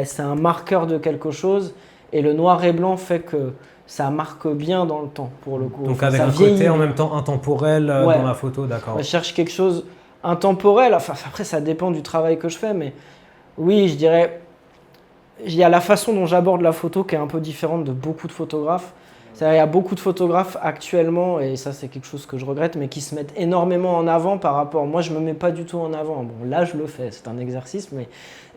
c'est un marqueur de quelque chose et le noir et blanc fait que ça marque bien dans le temps, pour le coup. Donc avec un côté en même temps intemporel dans la photo, d'accord. Je cherche quelque chose intemporel, enfin après ça dépend du travail que je fais, mais oui, je dirais, il y a la façon dont j'aborde la photo qui est un peu différente de beaucoup de photographes. Il y a beaucoup de photographes actuellement, et ça c'est quelque chose que je regrette, mais qui se mettent énormément en avant par rapport... Moi je ne me mets pas du tout en avant, bon là je le fais, c'est un exercice, mais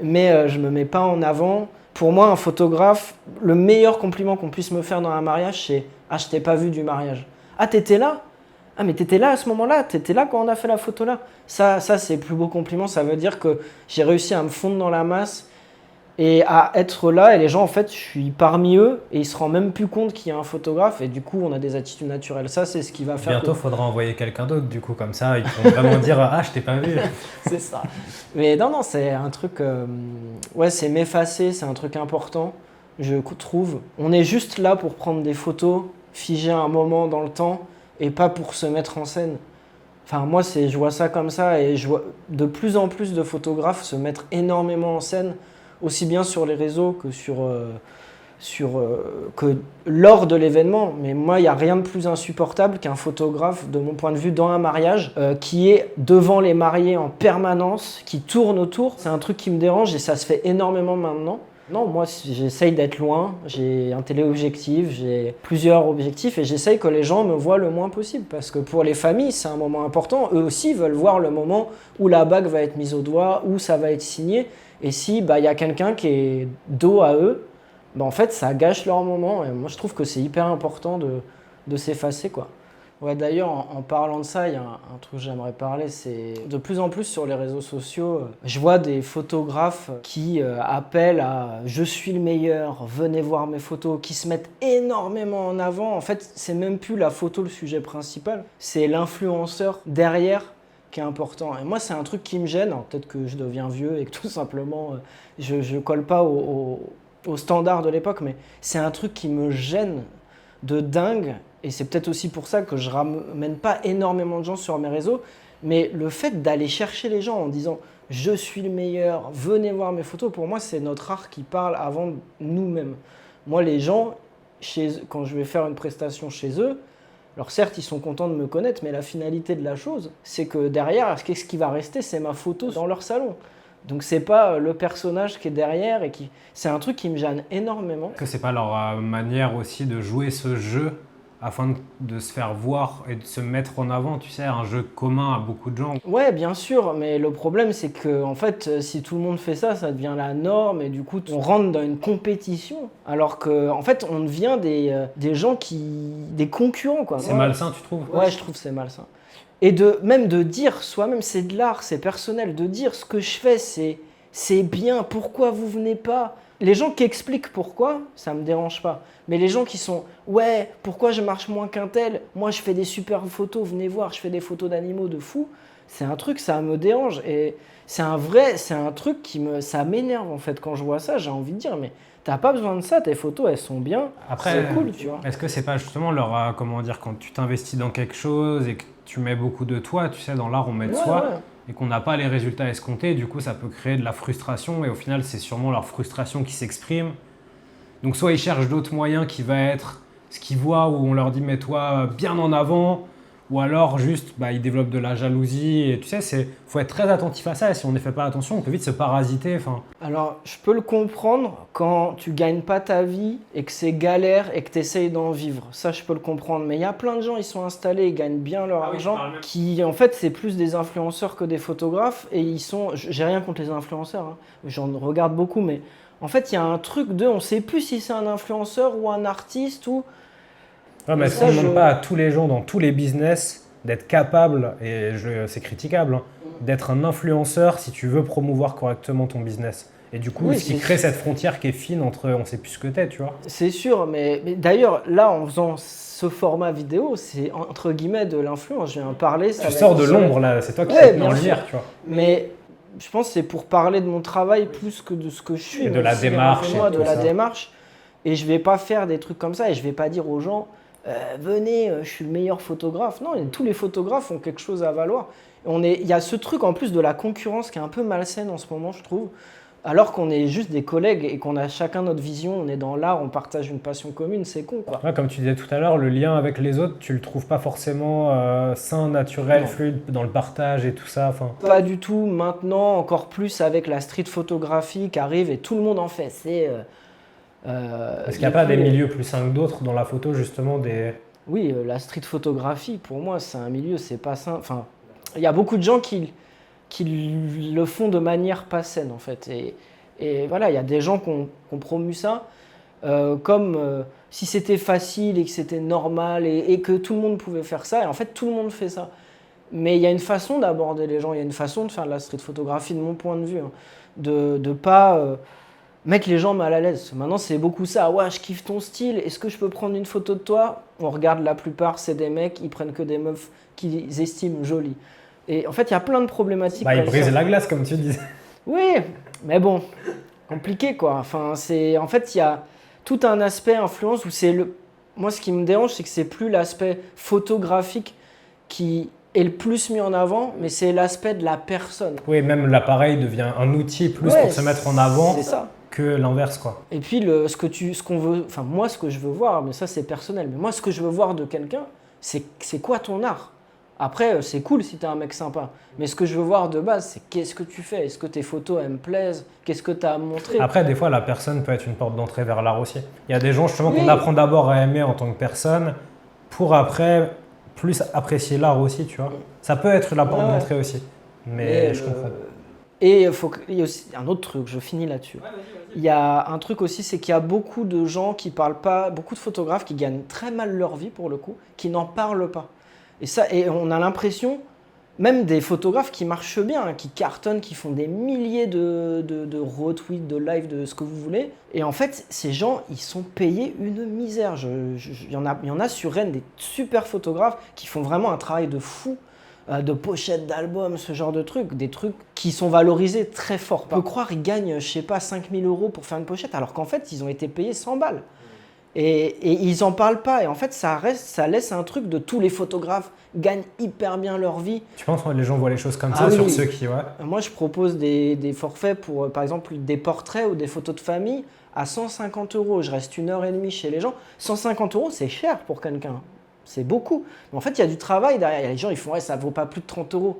je ne me mets pas en avant. Pour moi un photographe, le meilleur compliment qu'on puisse me faire dans un mariage, c'est « Ah, je t'ai pas vu du mariage. Ah, t'étais là ? Ah, mais t'étais là à ce moment-là, t'étais là quand on a fait la photo là. » Ça c'est le plus beau compliment, ça veut dire que j'ai réussi à me fondre dans la masse et à être là, et les gens en fait, je suis parmi eux et ils se rendent même plus compte qu'il y a un photographe et du coup on a des attitudes naturelles. Ça c'est ce qui va faire. Bientôt il faudra envoyer quelqu'un d'autre du coup, comme ça ils pourront vraiment dire « Ah, je t'ai pas vu ». C'est ça. Mais non, c'est un truc, ouais, c'est m'effacer, c'est un truc important, je trouve. On est juste là pour prendre des photos, figer un moment dans le temps et pas pour se mettre en scène. Enfin, moi, je vois ça comme ça et je vois de plus en plus de photographes se mettre énormément en scène, aussi bien sur les réseaux que que lors de l'événement. Mais moi, il n'y a rien de plus insupportable qu'un photographe, de mon point de vue, dans un mariage, qui est devant les mariés en permanence, qui tourne autour. C'est un truc qui me dérange et ça se fait énormément maintenant. Non, moi, j'essaye d'être loin, j'ai un téléobjectif, j'ai plusieurs objectifs et j'essaye que les gens me voient le moins possible. Parce que pour les familles, c'est un moment important. Eux aussi veulent voir le moment où la bague va être mise au doigt, où ça va être signé. Et si y a quelqu'un qui est dos à eux, en fait, ça gâche leur moment. Et moi, je trouve que c'est hyper important de s'effacer, quoi. Ouais, d'ailleurs, en parlant de ça, il y a un truc que j'aimerais parler, c'est de plus en plus sur les réseaux sociaux, je vois des photographes qui appellent à « je suis le meilleur, venez voir mes photos », qui se mettent énormément en avant. En fait, c'est même plus la photo le sujet principal, c'est l'influenceur derrière qui est important. Et moi, c'est un truc qui me gêne. Alors, peut-être que je deviens vieux et que tout simplement, je colle pas aux standards de l'époque, mais c'est un truc qui me gêne de dingue. Et c'est peut-être aussi pour ça que je ramène pas énormément de gens sur mes réseaux. Mais le fait d'aller chercher les gens en disant « je suis le meilleur, venez voir mes photos », pour moi, c'est notre art qui parle avant nous-mêmes. Moi, les gens, quand je vais faire une prestation chez eux, alors certes, ils sont contents de me connaître, mais la finalité de la chose, c'est que derrière, qu'est-ce qui va rester? C'est ma photo dans leur salon. Donc c'est pas le personnage qui est derrière et c'est un truc qui me gêne énormément. Que c'est pas leur manière aussi de jouer ce jeu afin de se faire voir et de se mettre en avant, tu sais, un jeu commun à beaucoup de gens. Ouais, bien sûr, mais le problème c'est que en fait, si tout le monde fait ça, ça devient la norme et du coup, on rentre dans une compétition, alors que en fait, on devient des gens des concurrents, quoi. C'est malsain, tu trouves? Ouais, je trouve que c'est malsain. Et même de dire soi-même, c'est de l'art, c'est personnel, de dire ce que je fais, c'est bien, pourquoi vous venez pas? Les gens qui expliquent pourquoi, ça me dérange pas. Mais les gens qui sont « ouais, pourquoi je marche moins qu'un tel? Moi, je fais des super photos, venez voir, je fais des photos d'animaux de fou. » C'est un truc, ça me dérange. Et c'est un truc ça m'énerve en fait. Quand je vois ça, j'ai envie de dire « mais t'as pas besoin de ça, tes photos, elles sont bien, c'est cool, tu vois. » Est-ce que c'est pas justement comment dire, quand tu t'investis dans quelque chose et que tu mets beaucoup de toi, tu sais, dans l'art, on met de soi, ouais. Et qu'on n'a pas les résultats escomptés, du coup, ça peut créer de la frustration et au final, c'est sûrement leur frustration qui s'exprime. Donc, soit ils cherchent d'autres moyens qui va être ce qu'ils voient où on leur dit mets-toi bien en avant, ou alors juste ils développent de la jalousie. Et tu sais, faut être très attentif à ça. Et si on ne fait pas attention, on peut vite se parasiter. Alors, je peux le comprendre quand tu gagnes pas ta vie et que c'est galère et que tu essayes d'en vivre. Ça, je peux le comprendre. Mais il y a plein de gens, ils sont installés, ils gagnent bien leur argent, qui en fait, c'est plus des influenceurs que des photographes. Et j'ai rien contre les influenceurs, hein. J'en regarde beaucoup, mais en fait, il y a un truc on sait plus si c'est un influenceur ou un artiste ou... Ouais, mais ça, je ne demande pas à tous les gens dans tous les business d'être capables, et c'est critiquable, hein, d'être un influenceur si tu veux promouvoir correctement ton business. Et du coup, ce qui crée cette frontière qui est fine entre on sait plus ce que t'es, tu vois. C'est sûr, mais d'ailleurs, là, en faisant ce format vidéo, c'est entre guillemets de l'influence. Je viens en parler. Tu sors de l'ombre, là, c'est toi qui es en lumière, tu vois. Mais je pense que c'est pour parler de mon travail plus que de ce que je suis. Et de la démarche. Démarche. Et je vais pas faire des trucs comme ça et je vais pas dire aux gens venez, je suis le meilleur photographe. Non, tous les photographes ont quelque chose à valoir. Il y a ce truc en plus de la concurrence qui est un peu malsaine en ce moment, je trouve. Alors qu'on est juste des collègues et qu'on a chacun notre vision, on est dans l'art, on partage une passion commune, c'est con, quoi. Ouais, comme tu disais tout à l'heure, le lien avec les autres, tu le trouves pas forcément sain, naturel, fluide dans le partage et tout ça. Pas du tout. Maintenant, encore plus avec la street photographie qui arrive et tout le monde en fait. Est-ce qu'il n'y a pas des milieux plus sains que d'autres dans la photo, justement Oui, la street photographie, pour moi, c'est un milieu, c'est pas sain. Enfin, il y a beaucoup de gens qui le font de manière pas saine, en fait. Et voilà, il y a des gens qui ont promu ça comme si c'était facile et que c'était normal et que tout le monde pouvait faire ça. Et en fait, tout le monde fait ça. Mais il y a une façon d'aborder les gens, il y a une façon de faire de la street photographie, de mon point de vue, hein, de pas mettre les gens mal à l'aise. Maintenant, c'est beaucoup ça. Ouais, je kiffe ton style. Est-ce que je peux prendre une photo de toi? On regarde la plupart, c'est des mecs, ils prennent que des meufs qu'ils estiment jolies. Et en fait, il y a plein de problématiques. Ils brisent la glace, comme tu disais. Oui, mais bon, compliqué, quoi. Enfin, en fait, il y a tout un aspect influence où moi, ce qui me dérange, c'est que c'est plus l'aspect photographique qui est le plus mis en avant, mais c'est l'aspect de la personne. Oui, même l'appareil devient un outil plus pour se mettre en avant que l'inverse, quoi. Et puis, ce qu'on veut, enfin, moi, ce que je veux voir, mais ça, c'est personnel, mais moi, ce que je veux voir de quelqu'un, c'est quoi ton art? Après, c'est cool si t'es un mec sympa. Mais ce que je veux voir de base, c'est qu'est-ce que tu fais? Est-ce que tes photos, elles me plaisent? Qu'est-ce que tu as à me montrer? Après, des fois, la personne peut être une porte d'entrée vers l'art aussi. Il y a des gens, justement, qu'on apprend d'abord à aimer en tant que personne pour après plus apprécier l'art aussi, tu vois. Ça peut être la porte d'entrée aussi. Mais je comprends. Et il y a aussi un autre truc, je finis là-dessus. Il y a un truc aussi, c'est qu'il y a beaucoup de gens qui parlent pas, beaucoup de photographes qui gagnent très mal leur vie pour le coup, qui n'en parlent pas. Et on a l'impression, même des photographes qui marchent bien, qui cartonnent, qui font des milliers de retweets, de lives, de ce que vous voulez. Et en fait, ces gens, ils sont payés une misère. Il y en a sur Rennes des super photographes qui font vraiment un travail de fou, de pochettes d'albums, ce genre de trucs, des trucs qui sont valorisés très fort. On peut croire qu'ils gagnent, je sais pas, 5 000 € pour faire une pochette, alors qu'en fait, ils ont été payés 100 balles. Et ils en parlent pas. Et en fait, ça laisse un truc de tous les photographes gagnent hyper bien leur vie. Tu penses que les gens voient les choses comme ça sur ceux qui... Ouais. Moi, je propose des forfaits pour, par exemple, des portraits ou des photos de famille à 150 €. Je reste 1h30 chez les gens. 150 €, c'est cher pour quelqu'un. C'est beaucoup. Mais en fait, il y a du travail derrière. Il y a les gens, ils font, ouais, ça vaut pas plus de 30 €.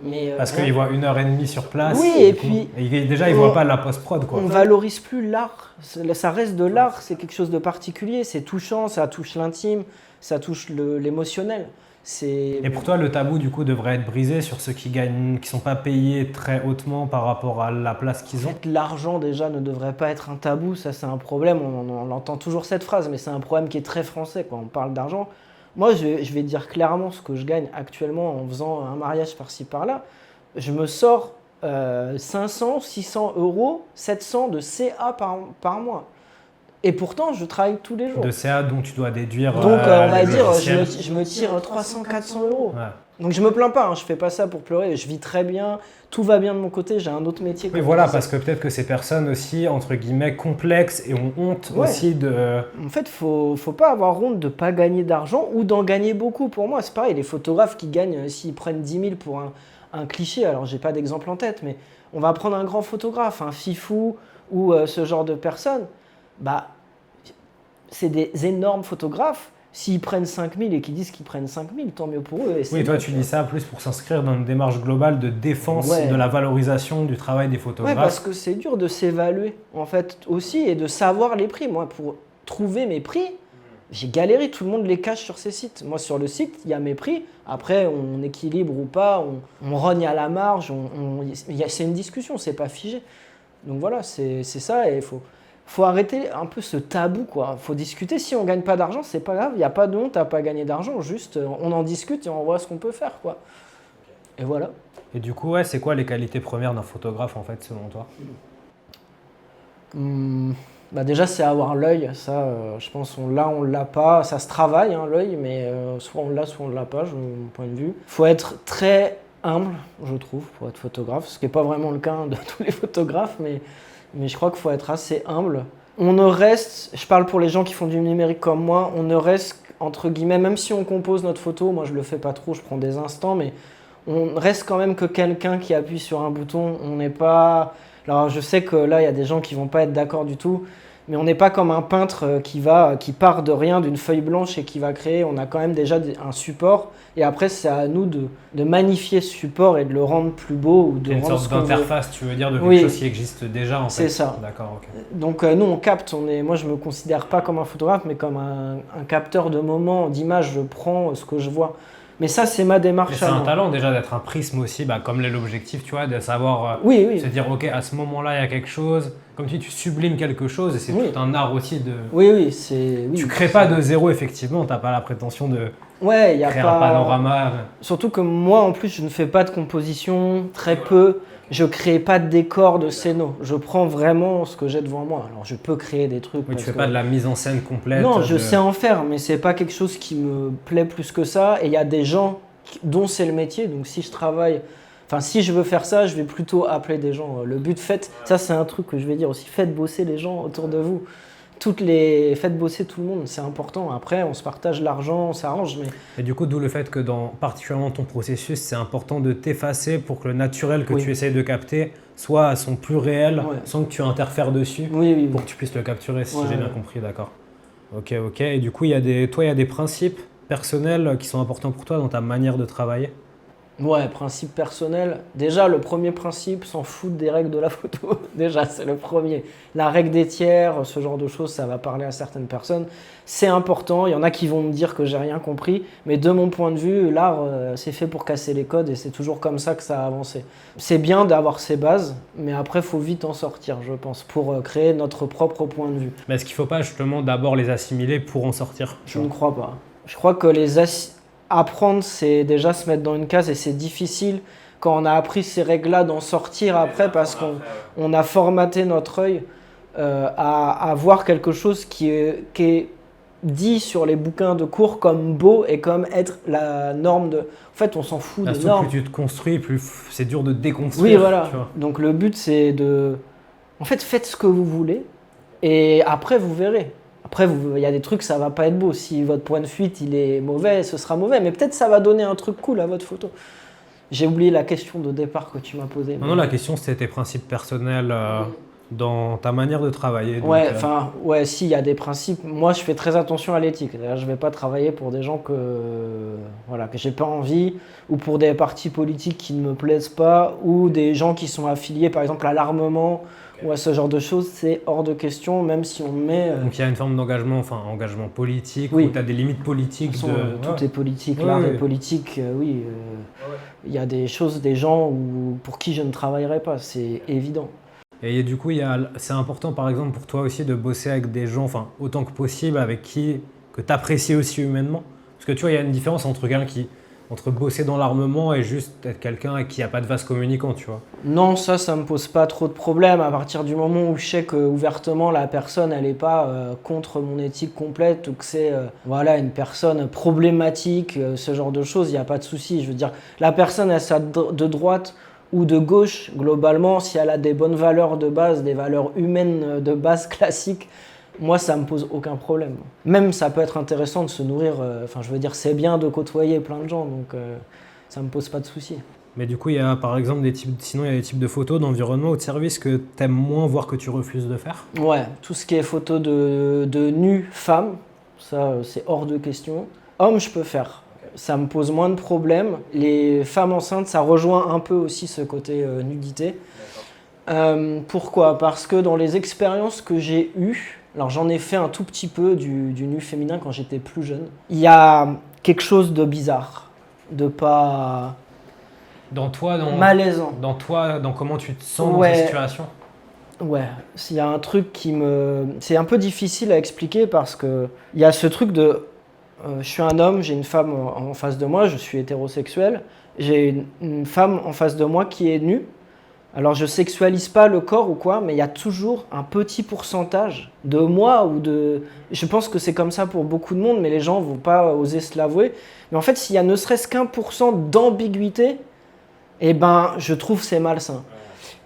Mais, parce qu'ils voient 1h30 sur place. Oui, et puis... déjà, ils ne voient pas la post-prod, quoi. On valorise plus l'art. Ça reste de l'art, c'est quelque chose de particulier. C'est touchant, ça touche l'intime, ça touche l'émotionnel. Et pour toi, le tabou, du coup, devrait être brisé sur ceux qui gagnent, qui ne sont pas payés très hautement par rapport à la place qu'ils ont. En fait, l'argent, déjà, ne devrait pas être un tabou. Ça, c'est un problème. On entend toujours cette phrase, mais c'est un problème qui est très français, quoi. On parle d'argent. Moi, je vais dire clairement ce que je gagne actuellement en faisant un mariage par-ci, par-là. Je me sors 500, 600 €, 700 de CA par mois. Et pourtant, je travaille tous les jours. De CA dont tu dois déduire. Donc, on va dire, je me tire 300, 400 €. Ouais. Donc, je me plains pas, hein, je fais pas ça pour pleurer. Je vis très bien, tout va bien de mon côté, j'ai un autre métier. Oui, voilà, parce que peut-être que ces personnes aussi, entre guillemets, complexes et ont honte aussi de. En fait, faut pas avoir honte de pas gagner d'argent ou d'en gagner beaucoup. Pour moi, c'est pareil, les photographes qui gagnent, s'ils prennent 10 000 pour un cliché, alors j'ai pas d'exemple en tête, mais on va prendre un grand photographe, un Fifou ou ce genre de personnes. Bah, c'est des énormes photographes. S'ils prennent 5 000 et qu'ils disent qu'ils prennent 5 000, tant mieux pour eux. Oui, toi, tu dis ça plus pour s'inscrire dans une démarche globale de défense de la valorisation du travail des photographes. Oui, parce que c'est dur de s'évaluer, en fait, aussi, et de savoir les prix. Moi, pour trouver mes prix, j'ai galéré. Tout le monde les cache sur ses sites. Moi, sur le site, il y a mes prix. Après, on équilibre ou pas, on rogne à la marge. C'est une discussion, c'est pas figé. Donc voilà, c'est ça, et il faut arrêter un peu ce tabou, quoi. Faut discuter. Si on gagne pas d'argent, c'est pas grave. Il n'y a pas de honte à pas gagner d'argent. Juste, on en discute et on voit ce qu'on peut faire, quoi. Et voilà. Et du coup, c'est quoi les qualités premières d'un photographe, en fait, selon toi? Bah déjà, c'est avoir l'œil. Ça, je pense, on l'a pas. Ça se travaille, hein, l'œil, mais soit on l'a, soit on l'a pas, de mon point de vue. Faut être très humble, je trouve, pour être photographe. Ce qui n'est pas vraiment le cas de tous les photographes, mais je crois qu'il faut être assez humble. On ne reste, je parle pour les gens qui font du numérique comme moi, on ne reste, entre guillemets, même si on compose notre photo, moi je le fais pas trop, je prends des instants, mais on reste quand même que quelqu'un qui appuie sur un bouton. On n'est pas... Alors je sais que là, il y a des gens qui vont pas être d'accord du tout, mais on n'est pas comme un peintre qui part de rien, d'une feuille blanche et qui va créer. On a quand même déjà un support. Et après, c'est à nous de magnifier ce support et de le rendre plus beau. Ou de une rendre sorte d'interface, tu veux dire, de quelque chose qui existe déjà, en fait. C'est ça. D'accord, ok. Donc nous, on capte. Moi, je ne me considère pas comme un photographe, mais comme un capteur de moments, d'images. Je prends ce que je vois. Mais ça, c'est ma démarche. C'est un talent déjà d'être un prisme aussi, comme l'est l'objectif, tu vois, de savoir se dire, ok, à ce moment-là, il y a quelque chose. Comme tu dis, tu sublimes quelque chose et c'est tout un art aussi de... Oui, tu crées pas de zéro, effectivement, tu n'as pas la prétention de créer un panorama. Surtout que moi, en plus, je ne fais pas de composition, très peu. Je crée pas de décor, de scéno. Je prends vraiment ce que j'ai devant moi. Alors, je peux créer des trucs. Oui, tu fais pas de la mise en scène complète. Non, je sais en faire, mais c'est pas quelque chose qui me plaît plus que ça. Et il y a des gens dont c'est le métier. Donc, si je veux faire ça, je vais plutôt appeler des gens. Le but, ça c'est un truc que je vais dire aussi. Faites bosser les gens autour de vous. faites bosser tout le monde, c'est important. Après, on se partage l'argent, on s'arrange. Mais... Et du coup, d'où le fait que dans particulièrement ton processus, c'est important de t'effacer pour que le naturel que tu essayes de capter soit à son plus réel, sans que tu interfères dessus, pour que tu puisses le capturer, si j'ai bien compris, d'accord. Ok. Et du coup, il y a des principes personnels qui sont importants pour toi dans ta manière de travailler? Ouais, principe personnel. Déjà, le premier principe, s'en foutre des règles de la photo. Déjà, c'est le premier. La règle des tiers, ce genre de choses, ça va parler à certaines personnes. C'est important. Il y en a qui vont me dire que j'ai rien compris. Mais de mon point de vue, l'art, c'est fait pour casser les codes et c'est toujours comme ça que ça a avancé. C'est bien d'avoir ses bases, mais après, il faut vite en sortir, je pense, pour créer notre propre point de vue. Mais est-ce qu'il ne faut pas justement d'abord les assimiler pour en sortir? Je ne crois pas. Je crois que apprendre, c'est déjà se mettre dans une case et c'est difficile quand on a appris ces règles-là d'en sortir après parce qu'on a formaté notre œil à voir quelque chose qui est dit sur les bouquins de cours comme beau et comme être la norme de... En fait, on s'en fout des normes. Plus tu te construis, plus c'est dur de déconstruire. Oui, voilà. Tu vois. Donc le but, c'est de... En fait, faites ce que vous voulez et après, vous verrez. Après, il y a des trucs, ça va pas être beau. Si votre point de fuite, il est mauvais, ce sera mauvais. Mais peut-être ça va donner un truc cool à votre photo. J'ai oublié la question de départ que tu m'as posée. Non, la question, c'était tes principes personnels dans ta manière de travailler. Donc, s'il y a des principes. Moi, je fais très attention à l'éthique. Je vais pas travailler pour des gens que j'ai pas envie, ou pour des partis politiques qui ne me plaisent pas, ou des gens qui sont affiliés, par exemple, à l'armement. ou à ce genre de choses, c'est hors de question, même si on met... Donc il y a une forme d'engagement, enfin engagement politique, oui. où tu as des limites politiques. Tout est politique, l'art est politique, oui. Il y a des choses, des gens pour qui je ne travaillerai pas, c'est évident. Et du coup, c'est important par exemple pour toi aussi de bosser avec des gens, enfin autant que possible, avec qui que tu apprécies aussi humainement. Parce que tu vois, il y a une différence entre bosser dans l'armement et juste être quelqu'un qui n'a pas de vase communicant, tu vois. Non, ça me pose pas trop de problème à partir du moment où je sais qu'ouvertement la personne elle n'est pas contre mon éthique complète ou que c'est une personne problématique, ce genre de choses, il n'y a pas de souci. Je veux dire, la personne elle soit de droite ou de gauche, globalement, si elle a des bonnes valeurs de base, des valeurs humaines de base classiques, moi, ça me pose aucun problème. Même, ça peut être intéressant de se nourrir. C'est bien de côtoyer plein de gens, donc ça me pose pas de soucis. Mais du coup, il y a par exemple des types de photos d'environnement ou de service que tu aimes moins, voire que tu refuses de faire. Ouais, tout ce qui est photos de nues femmes, ça, c'est hors de question. Hommes, je peux faire. Ça me pose moins de problèmes. Les femmes enceintes, ça rejoint un peu aussi ce côté nudité. Pourquoi ? Parce que dans les expériences que j'ai eues, alors j'en ai fait un tout petit peu du nu féminin quand j'étais plus jeune. Il y a quelque chose de bizarre, de pas... malaisant. Dans comment tu te sens dans cette situation. Ouais, il y a un truc c'est un peu difficile à expliquer parce que il y a ce truc de... je suis un homme, j'ai une femme en face de moi, je suis hétérosexuel. J'ai une femme en face de moi qui est nue. Alors je sexualise pas le corps ou quoi, mais il y a toujours un petit pourcentage de moi ou de... Je pense que c'est comme ça pour beaucoup de monde, mais les gens vont pas oser se l'avouer. Mais en fait, s'il y a ne serait-ce qu'1% d'ambiguïté, je trouve c'est malsain.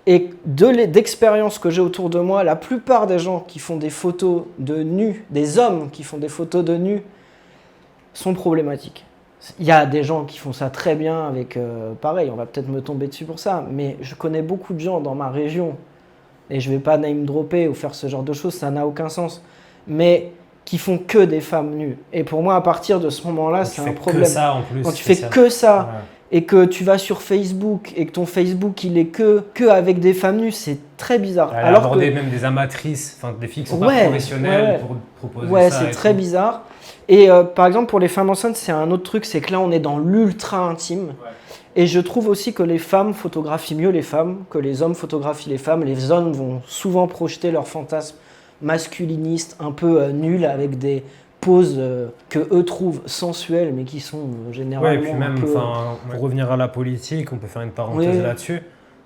Et d'expériences que j'ai autour de moi, la plupart des gens qui font des photos de nus, des hommes qui font des photos de nus, sont problématiques. Il y a des gens qui font ça très bien avec... pareil, on va peut-être me tomber dessus pour ça, mais je connais beaucoup de gens dans ma région, et je ne vais pas name dropper ou faire ce genre de choses, ça n'a aucun sens, mais qui font que des femmes nues. Et pour moi, à partir de ce moment-là, c'est un problème. Que ça en plus. Quand tu fais que ça, et que tu vas sur Facebook, et que ton Facebook, il est que avec des femmes nues, c'est très bizarre. Alors que même des amatrices, des filles qui ne sont pas professionnelles pour proposer ça. Ouais, c'est très bizarre. Et par exemple, pour les femmes enceintes, c'est un autre truc, c'est que là, on est dans l'ultra intime. Ouais. Et je trouve aussi que les femmes photographient mieux les femmes, que les hommes photographient les femmes. Les hommes vont souvent projeter leurs fantasmes masculinistes, un peu nuls, avec des poses que eux trouvent sensuelles, mais qui sont généralement et puis même, pour revenir à la politique, on peut faire une parenthèse là-dessus.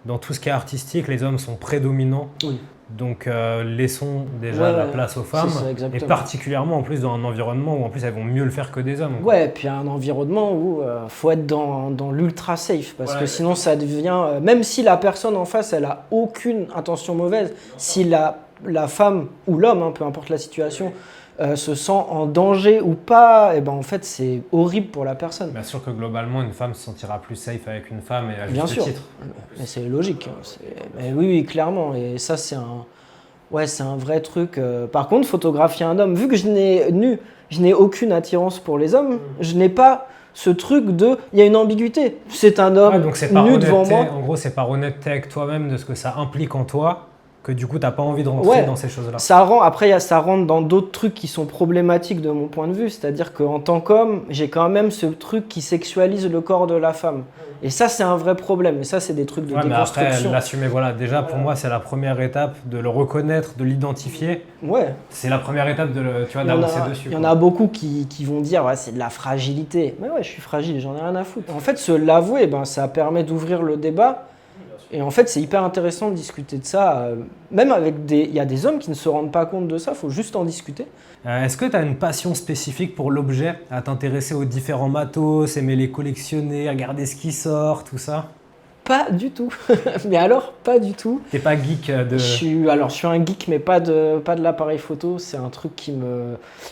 Dans tout ce qui est artistique, les hommes sont prédominants. Oui. Donc laissons déjà la place aux femmes, et particulièrement en plus dans un environnement où en plus elles vont mieux le faire que des hommes. Ouais, et puis un environnement où faut être dans l'ultra safe, parce que sinon ça devient, même si la personne en face elle a aucune intention mauvaise, si la la femme ou l'homme, hein, peu importe la situation, se sent en danger ou pas, et ben en fait c'est horrible pour la personne. Bien sûr que globalement une femme se sentira plus safe avec une femme et à Bien juste sûr, titre. mais c'est logique. Hein, mais oui, oui, clairement. Et ça c'est un vrai truc. Par contre, photographier un homme, vu que je n'ai aucune attirance pour les hommes, je n'ai pas ce truc il y a une ambiguïté. C'est un homme Donc c'est par nu devant honnêteté, moi. en gros c'est par honnêteté avec toi-même de ce que ça implique en toi que du coup t'as pas envie de rentrer dans ces choses-là. Ça rentre dans d'autres trucs qui sont problématiques de mon point de vue. C'est-à-dire qu'en tant qu'homme, j'ai quand même ce truc qui sexualise le corps de la femme. Et ça, c'est un vrai problème. Et ça, c'est des trucs de déconstruction. Mais après, l'assumer, voilà. Déjà, pour moi, c'est la première étape de le reconnaître, de l'identifier. Ouais. C'est la première étape d'avancer dessus. Il y en a beaucoup qui vont dire c'est de la fragilité. Mais ouais, je suis fragile, j'en ai rien à foutre. En fait, se l'avouer, ça permet d'ouvrir le débat. Et en fait, c'est hyper intéressant de discuter de ça. Même il y a des hommes qui ne se rendent pas compte de ça, il faut juste en discuter. Est-ce que tu as une passion spécifique pour l'objet, à t'intéresser aux différents matos, aimer les collectionner, regarder ce qui sort, tout ça? Pas du tout. Mais alors, pas du tout. T'es pas geek de... Je suis un geek, mais pas de l'appareil photo. C'est un truc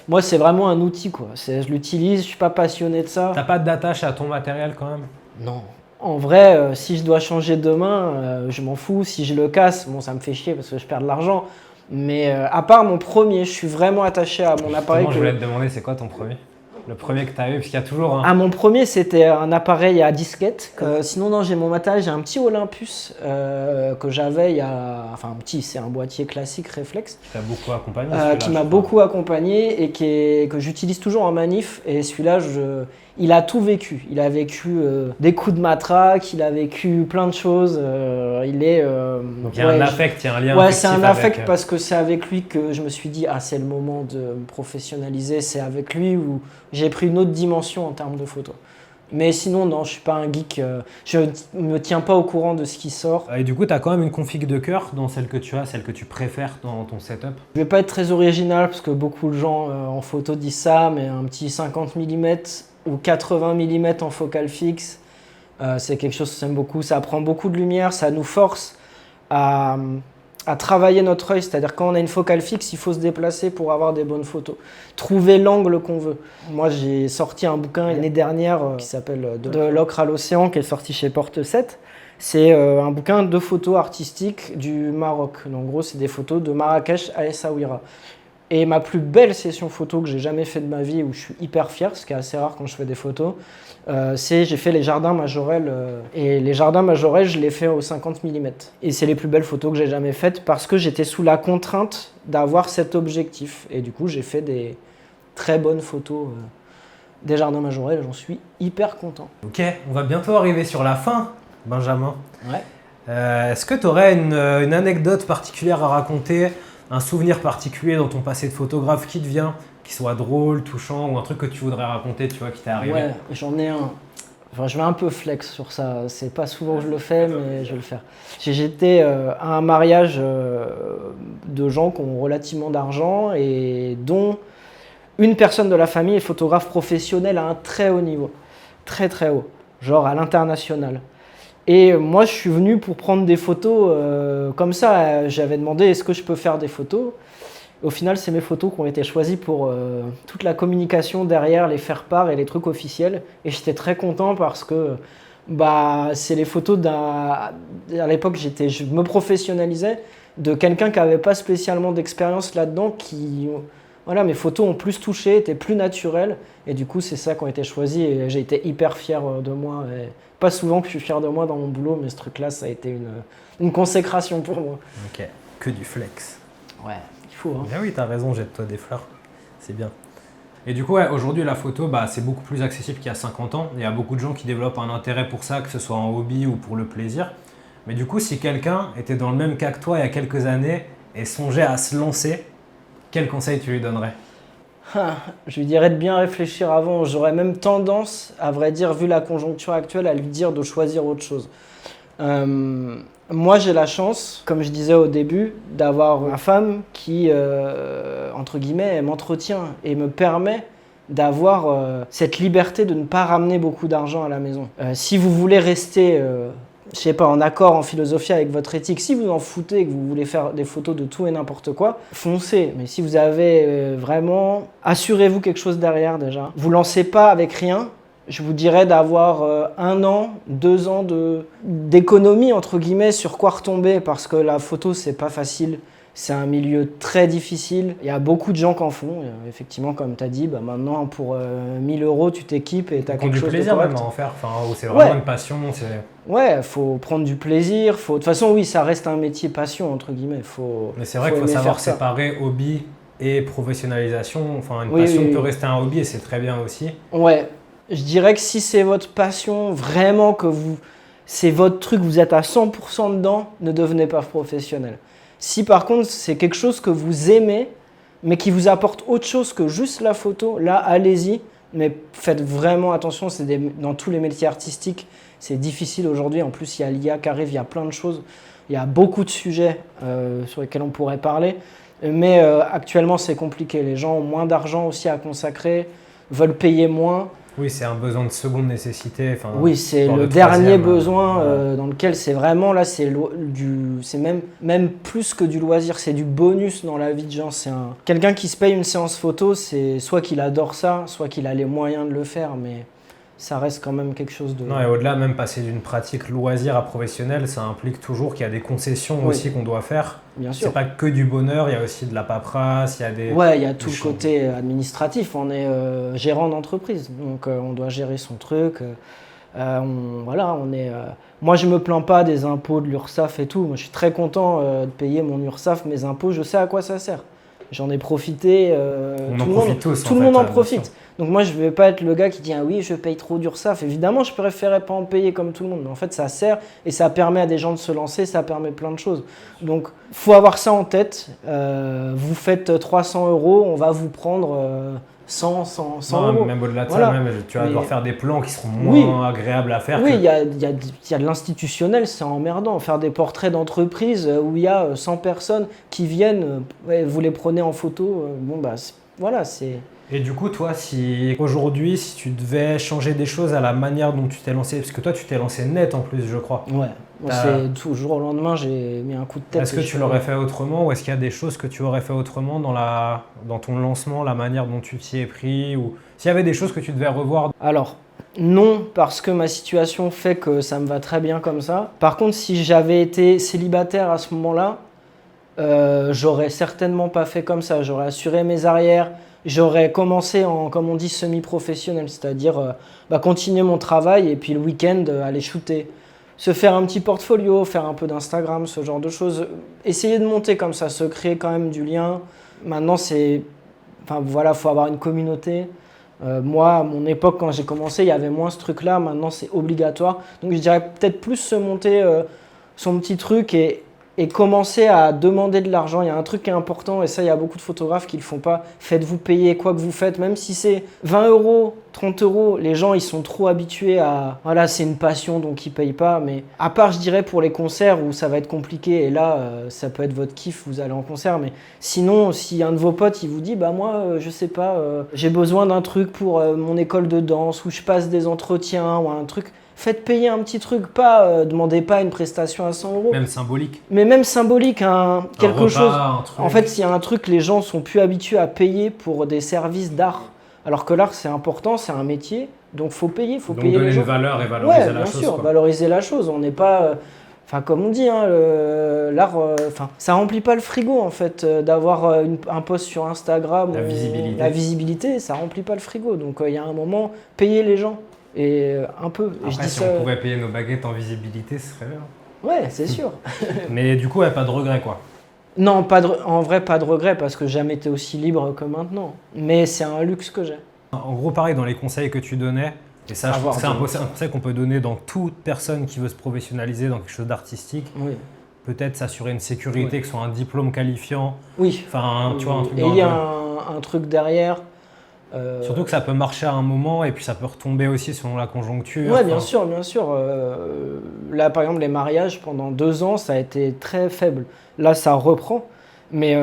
Moi, c'est vraiment un outil, quoi. Je l'utilise, je suis pas passionné de ça. T'as pas d'attache à ton matériel quand même? Non. En vrai, si je dois changer demain, je m'en fous. Si je le casse, ça me fait chier parce que je perds de l'argent. Mais à part mon premier, je suis vraiment attaché à mon appareil. Je voulais te demander, c'est quoi ton premier? Le premier que tu as eu, parce qu'il y a toujours un... Mon premier, c'était un appareil à disquette. Sinon, non, j'ai mon matériel, j'ai un petit Olympus que j'avais il y a... Enfin, c'est un boîtier classique réflexe. Qui t'a beaucoup accompagné qui m'a beaucoup accompagné et que j'utilise toujours en manif. Et celui-là, il a tout vécu. Il a vécu des coups de matraque, il a vécu plein de choses. Donc il y a un affect, il y a un lien. Ouais, c'est un affect parce que c'est avec lui que je me suis dit c'est le moment de me professionnaliser. C'est avec lui où j'ai pris une autre dimension en termes de photos. Mais sinon, non, je suis pas un geek. Je me tiens pas au courant de ce qui sort. Et du coup, tu as quand même une config de cœur dans celle que tu as, celle que tu préfères dans ton setup? Je vais pas être très original parce que beaucoup de gens en photo disent ça, mais un petit 50 mm ou 80 mm en focale fixe, c'est quelque chose que j'aime beaucoup. Ça prend beaucoup de lumière, ça nous force à travailler notre œil. C'est-à-dire quand on a une focale fixe, il faut se déplacer pour avoir des bonnes photos. Trouver l'angle qu'on veut. Moi, j'ai sorti un bouquin l'année dernière qui s'appelle « De l'ocre à l'océan » qui est sorti chez Porte 7. C'est un bouquin de photos artistiques du Maroc. En gros, c'est des photos de Marrakech à Essaouira. Et ma plus belle session photo que j'ai jamais fait de ma vie, où je suis hyper fier, ce qui est assez rare quand je fais des photos, j'ai fait les jardins Majorelle. Et les jardins Majorelle, je les fais au 50 mm. Et c'est les plus belles photos que j'ai jamais faites parce que j'étais sous la contrainte d'avoir cet objectif. Et du coup, j'ai fait des très bonnes photos des jardins Majorelle. J'en suis hyper content. Ok, on va bientôt arriver sur la fin, Benjamin. Ouais. Est-ce que tu aurais une anecdote particulière à raconter, un souvenir particulier dans ton passé de photographe qui te vient, qui soit drôle, touchant, ou un truc que tu voudrais raconter, tu vois, qui t'est arrivé? Ouais, j'en ai un. Enfin, je vais un peu flex sur ça. C'est pas souvent que je le fais, mais je vais le faire. J'étais à un mariage de gens qui ont relativement d'argent et dont une personne de la famille est photographe professionnel à un très haut niveau. Très très haut. Genre à l'international. Et moi, je suis venu pour prendre des photos comme ça. J'avais demandé est-ce que je peux faire des photos. Au final, c'est mes photos qui ont été choisies pour toute la communication derrière, les faire-part et les trucs officiels. Et j'étais très content parce que c'est les photos à l'époque, je me professionnalisais de quelqu'un qui n'avait pas spécialement d'expérience là-dedans. Voilà, mes photos ont plus touché, étaient plus naturelles. Et du coup, c'est ça qui ont été choisis. Et j'ai été hyper fier de moi. Et pas souvent que je suis fier de moi dans mon boulot, mais ce truc-là, ça a été une consécration pour moi. Ok, que du flex. Ouais, il faut. Hein. Bien oui, t'as raison, jette-toi des fleurs. C'est bien. Et du coup, ouais, aujourd'hui, la photo, c'est beaucoup plus accessible qu'il y a 50 ans. Il y a beaucoup de gens qui développent un intérêt pour ça, que ce soit en hobby ou pour le plaisir. Mais du coup, si quelqu'un était dans le même cas que toi il y a quelques années et songeait à se lancer, quel conseil tu lui donnerais? Je lui dirais de bien réfléchir avant. J'aurais même tendance, à vrai dire, vu la conjoncture actuelle, à lui dire de choisir autre chose. Moi, j'ai la chance, comme je disais au début, d'avoir une femme qui, entre guillemets, m'entretient et me permet d'avoir cette liberté de ne pas ramener beaucoup d'argent à la maison. Si vous voulez rester je sais pas, en accord, en philosophie avec votre éthique. Si vous en foutez et que vous voulez faire des photos de tout et n'importe quoi, foncez. Mais si vous avez vraiment, assurez-vous quelque chose derrière déjà. Vous lancez pas avec rien. Je vous dirais d'avoir 1 an, 2 ans d'économie entre guillemets sur quoi retomber parce que la photo c'est pas facile. C'est un milieu très difficile. Il y a beaucoup de gens qui en font. Effectivement, comme tu as dit, maintenant pour 1 000 € tu t'équipes et tu as quelque chose de correct. Du plaisir même à en faire. C'est vraiment une passion. Ouais, faut prendre du plaisir. De toute façon, oui, ça reste un métier passion entre guillemets. Mais c'est vrai qu'il faut savoir séparer hobby et professionnalisation. Une passion peut rester un hobby et c'est très bien aussi. Ouais. Je dirais que si c'est votre passion, vraiment c'est votre truc, vous êtes à 100% dedans, ne devenez pas professionnel. Si par contre c'est quelque chose que vous aimez, mais qui vous apporte autre chose que juste la photo, là allez-y, mais faites vraiment attention, dans tous les métiers artistiques, c'est difficile aujourd'hui, en plus il y a l'IA qui arrive, il y a plein de choses, il y a beaucoup de sujets sur lesquels on pourrait parler, mais actuellement c'est compliqué, les gens ont moins d'argent aussi à consacrer, veulent payer moins. Oui, c'est un besoin de seconde nécessité. Oui, c'est le dernier besoin dans lequel c'est vraiment, là, c'est même plus que du loisir, c'est du bonus dans la vie de gens. Quelqu'un qui se paye une séance photo, c'est soit qu'il adore ça, soit qu'il a les moyens de le faire, mais ça reste quand même quelque chose de... Non, et au-delà, même passer d'une pratique loisir à professionnelle, ça implique toujours qu'il y a des concessions aussi qu'on doit faire. Bien sûr. C'est pas que du bonheur, il y a aussi de la paperasse, il y a des... Ouais, il y a tout le côté administratif. On est gérant d'entreprise, donc on doit gérer son truc. Moi, je me plains pas des impôts de l'URSSAF et tout. Moi, je suis très content de payer mon URSSAF, mes impôts. Je sais à quoi ça sert. J'en ai profité. Tout le monde en profite. Donc moi, je ne vais pas être le gars qui dit « Ah oui, je paye trop d'URSSAF ». Évidemment, je préférerais pas en payer comme tout le monde. Mais en fait, ça sert et ça permet à des gens de se lancer, ça permet plein de choses. Donc, il faut avoir ça en tête. Vous faites 300 €, on va vous prendre 100 €. Même au-delà de ça, tu vas devoir faire des plans qui seront moins agréables à faire. Oui, il y a de l'institutionnel, c'est emmerdant. Faire des portraits d'entreprise où il y a 100 personnes qui viennent, vous les prenez en photo. C'est... Et du coup, toi, aujourd'hui, si tu devais changer des choses à la manière dont tu t'es lancé, parce que toi, tu t'es lancé net en plus, je crois. Ouais, c'est tout jour au lendemain, j'ai mis un coup de tête. Est-ce que tu l'aurais fait autrement ou est-ce qu'il y a des choses que tu aurais fait autrement dans ton lancement, la manière dont tu t'y es pris ou s'il y avait des choses que tu devais revoir? Alors, non, parce que ma situation fait que ça me va très bien comme ça. Par contre, si j'avais été célibataire à ce moment-là, j'aurais certainement pas fait comme ça. J'aurais assuré mes arrières. J'aurais commencé en, comme on dit, semi-professionnel, c'est-à-dire continuer mon travail et puis le week-end aller shooter. Se faire un petit portfolio, faire un peu d'Instagram, ce genre de choses. Essayer de monter comme ça, se créer quand même du lien. Maintenant, faut avoir une communauté. Moi, à mon époque, quand j'ai commencé, il y avait moins ce truc-là. Maintenant, c'est obligatoire. Donc, je dirais peut-être plus se monter son petit truc et commencer à demander de l'argent. Il y a un truc qui est important, et ça, il y a beaucoup de photographes qui ne le font pas. Faites-vous payer quoi que vous faites, même si c'est 20 €, 30 €. Les gens, ils sont trop habitués à... Voilà, c'est une passion, donc ils ne payent pas. Mais à part, je dirais, pour les concerts où ça va être compliqué, et là, ça peut être votre kiff, vous allez en concert. Mais sinon, si un de vos potes, il vous dit, moi, je sais pas, j'ai besoin d'un truc pour mon école de danse, où je passe des entretiens, ou un truc... Faites payer un petit truc, demandez pas une prestation à 100 €. Même symbolique. Mais même symbolique, quelque repas, chose. Un truc. En fait, s'il y a un truc, les gens sont plus habitués à payer pour des services d'art. Alors que l'art, c'est important, c'est un métier, donc faut payer, faut payer les gens. Donc donner une valeur et valoriser la chose. Bien sûr, valoriser la chose. On n'est pas... comme on dit, l'art, ça remplit pas le frigo en fait, d'avoir un post sur Instagram. La visibilité, ça remplit pas le frigo. Donc il y a un moment, payer les gens. Et un peu. Après, je dis si ça... on pouvait payer nos baguettes en visibilité, ce serait bien. Ouais, c'est sûr. Mais du coup, pas de regret quoi. Non, en vrai, pas de regret parce que j'ai jamais été aussi libre que maintenant. Mais c'est un luxe que j'ai. En gros, pareil, dans les conseils que tu donnais, et ça, je pense que c'est un conseil qu'on peut donner dans toute personne qui veut se professionnaliser dans quelque chose d'artistique. Oui. Peut-être s'assurer une sécurité, que ce soit un diplôme qualifiant. Oui. Tu vois, un truc. Et il y a un truc derrière. Surtout que ça peut marcher à un moment et puis ça peut retomber aussi selon la conjoncture. Oui, bien sûr, bien sûr. Là, par exemple, les mariages, pendant 2 ans, ça a été très faible. Là, ça reprend. Mais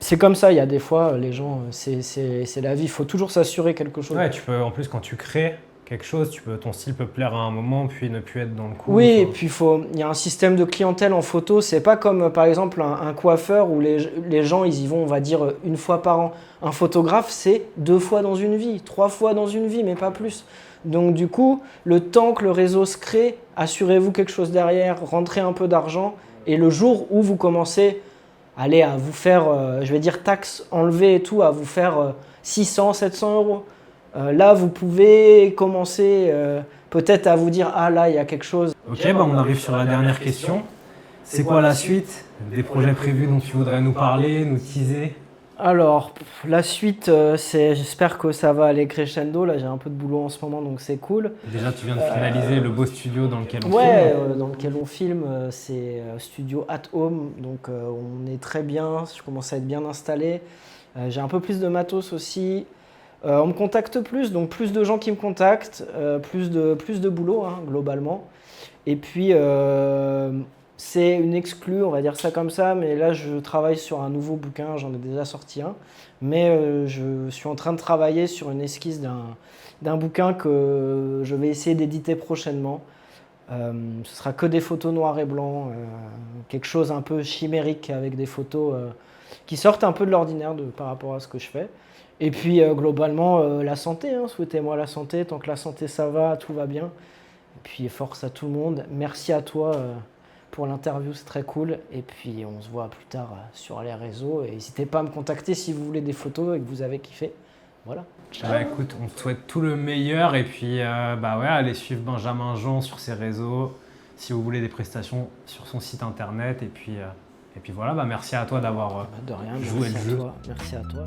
c'est comme ça, il y a des fois, les gens, c'est la vie. Il faut toujours s'assurer quelque chose. Ouais, en plus, quand tu crées, quelque chose, ton style peut plaire à un moment, puis ne plus être dans le coup. Oui, et puis il y a un système de clientèle en photo. C'est pas comme par exemple un coiffeur où les gens ils y vont, on va dire, une fois par an. Un photographe, c'est 2 fois dans une vie, 3 fois dans une vie, mais pas plus. Donc du coup, le temps que le réseau se crée, assurez-vous quelque chose derrière, rentrez un peu d'argent, et le jour où vous commencez à vous faire, je vais dire taxes enlevées et tout, à vous faire 600, 700 euros. Là, vous pouvez commencer peut-être à vous dire « Ah là, il y a quelque chose ». Ok, on arrive sur la dernière question. C'est quoi la suite? Des projets prévus dont tu voudrais nous parler, nous teaser? Alors, la suite, j'espère que ça va aller crescendo. Là, j'ai un peu de boulot en ce moment, donc c'est cool. Déjà, tu viens de finaliser le beau studio dans lequel on filme. Ouais, dans lequel on filme, c'est Studio at Home. Donc, on est très bien. Je commence à être bien installé. J'ai un peu plus de matos aussi. On me contacte plus, donc plus de gens qui me contactent, plus de boulot, hein, globalement. Et puis, c'est une exclue, on va dire ça comme ça, mais là je travaille sur un nouveau bouquin, j'en ai déjà sorti un, mais je suis en train de travailler sur une esquisse d'un bouquin que je vais essayer d'éditer prochainement. Ce sera que des photos noir et blanc, quelque chose un peu chimérique avec des photos qui sortent un peu de l'ordinaire par rapport à ce que je fais. Et puis globalement, la santé, hein, souhaitez-moi la santé, tant que la santé ça va, tout va bien. Et puis force à tout le monde, merci à toi pour l'interview, c'est très cool. Et puis on se voit plus tard sur les réseaux. Et n'hésitez pas à me contacter si vous voulez des photos et que vous avez kiffé. Voilà. Bah, écoute, on te souhaite tout le meilleur et puis allez suivre Benjamin Jean sur ses réseaux si vous voulez des prestations sur son site internet. Et puis voilà, merci à toi d'avoir De rien, joué merci le jeu. Merci à toi.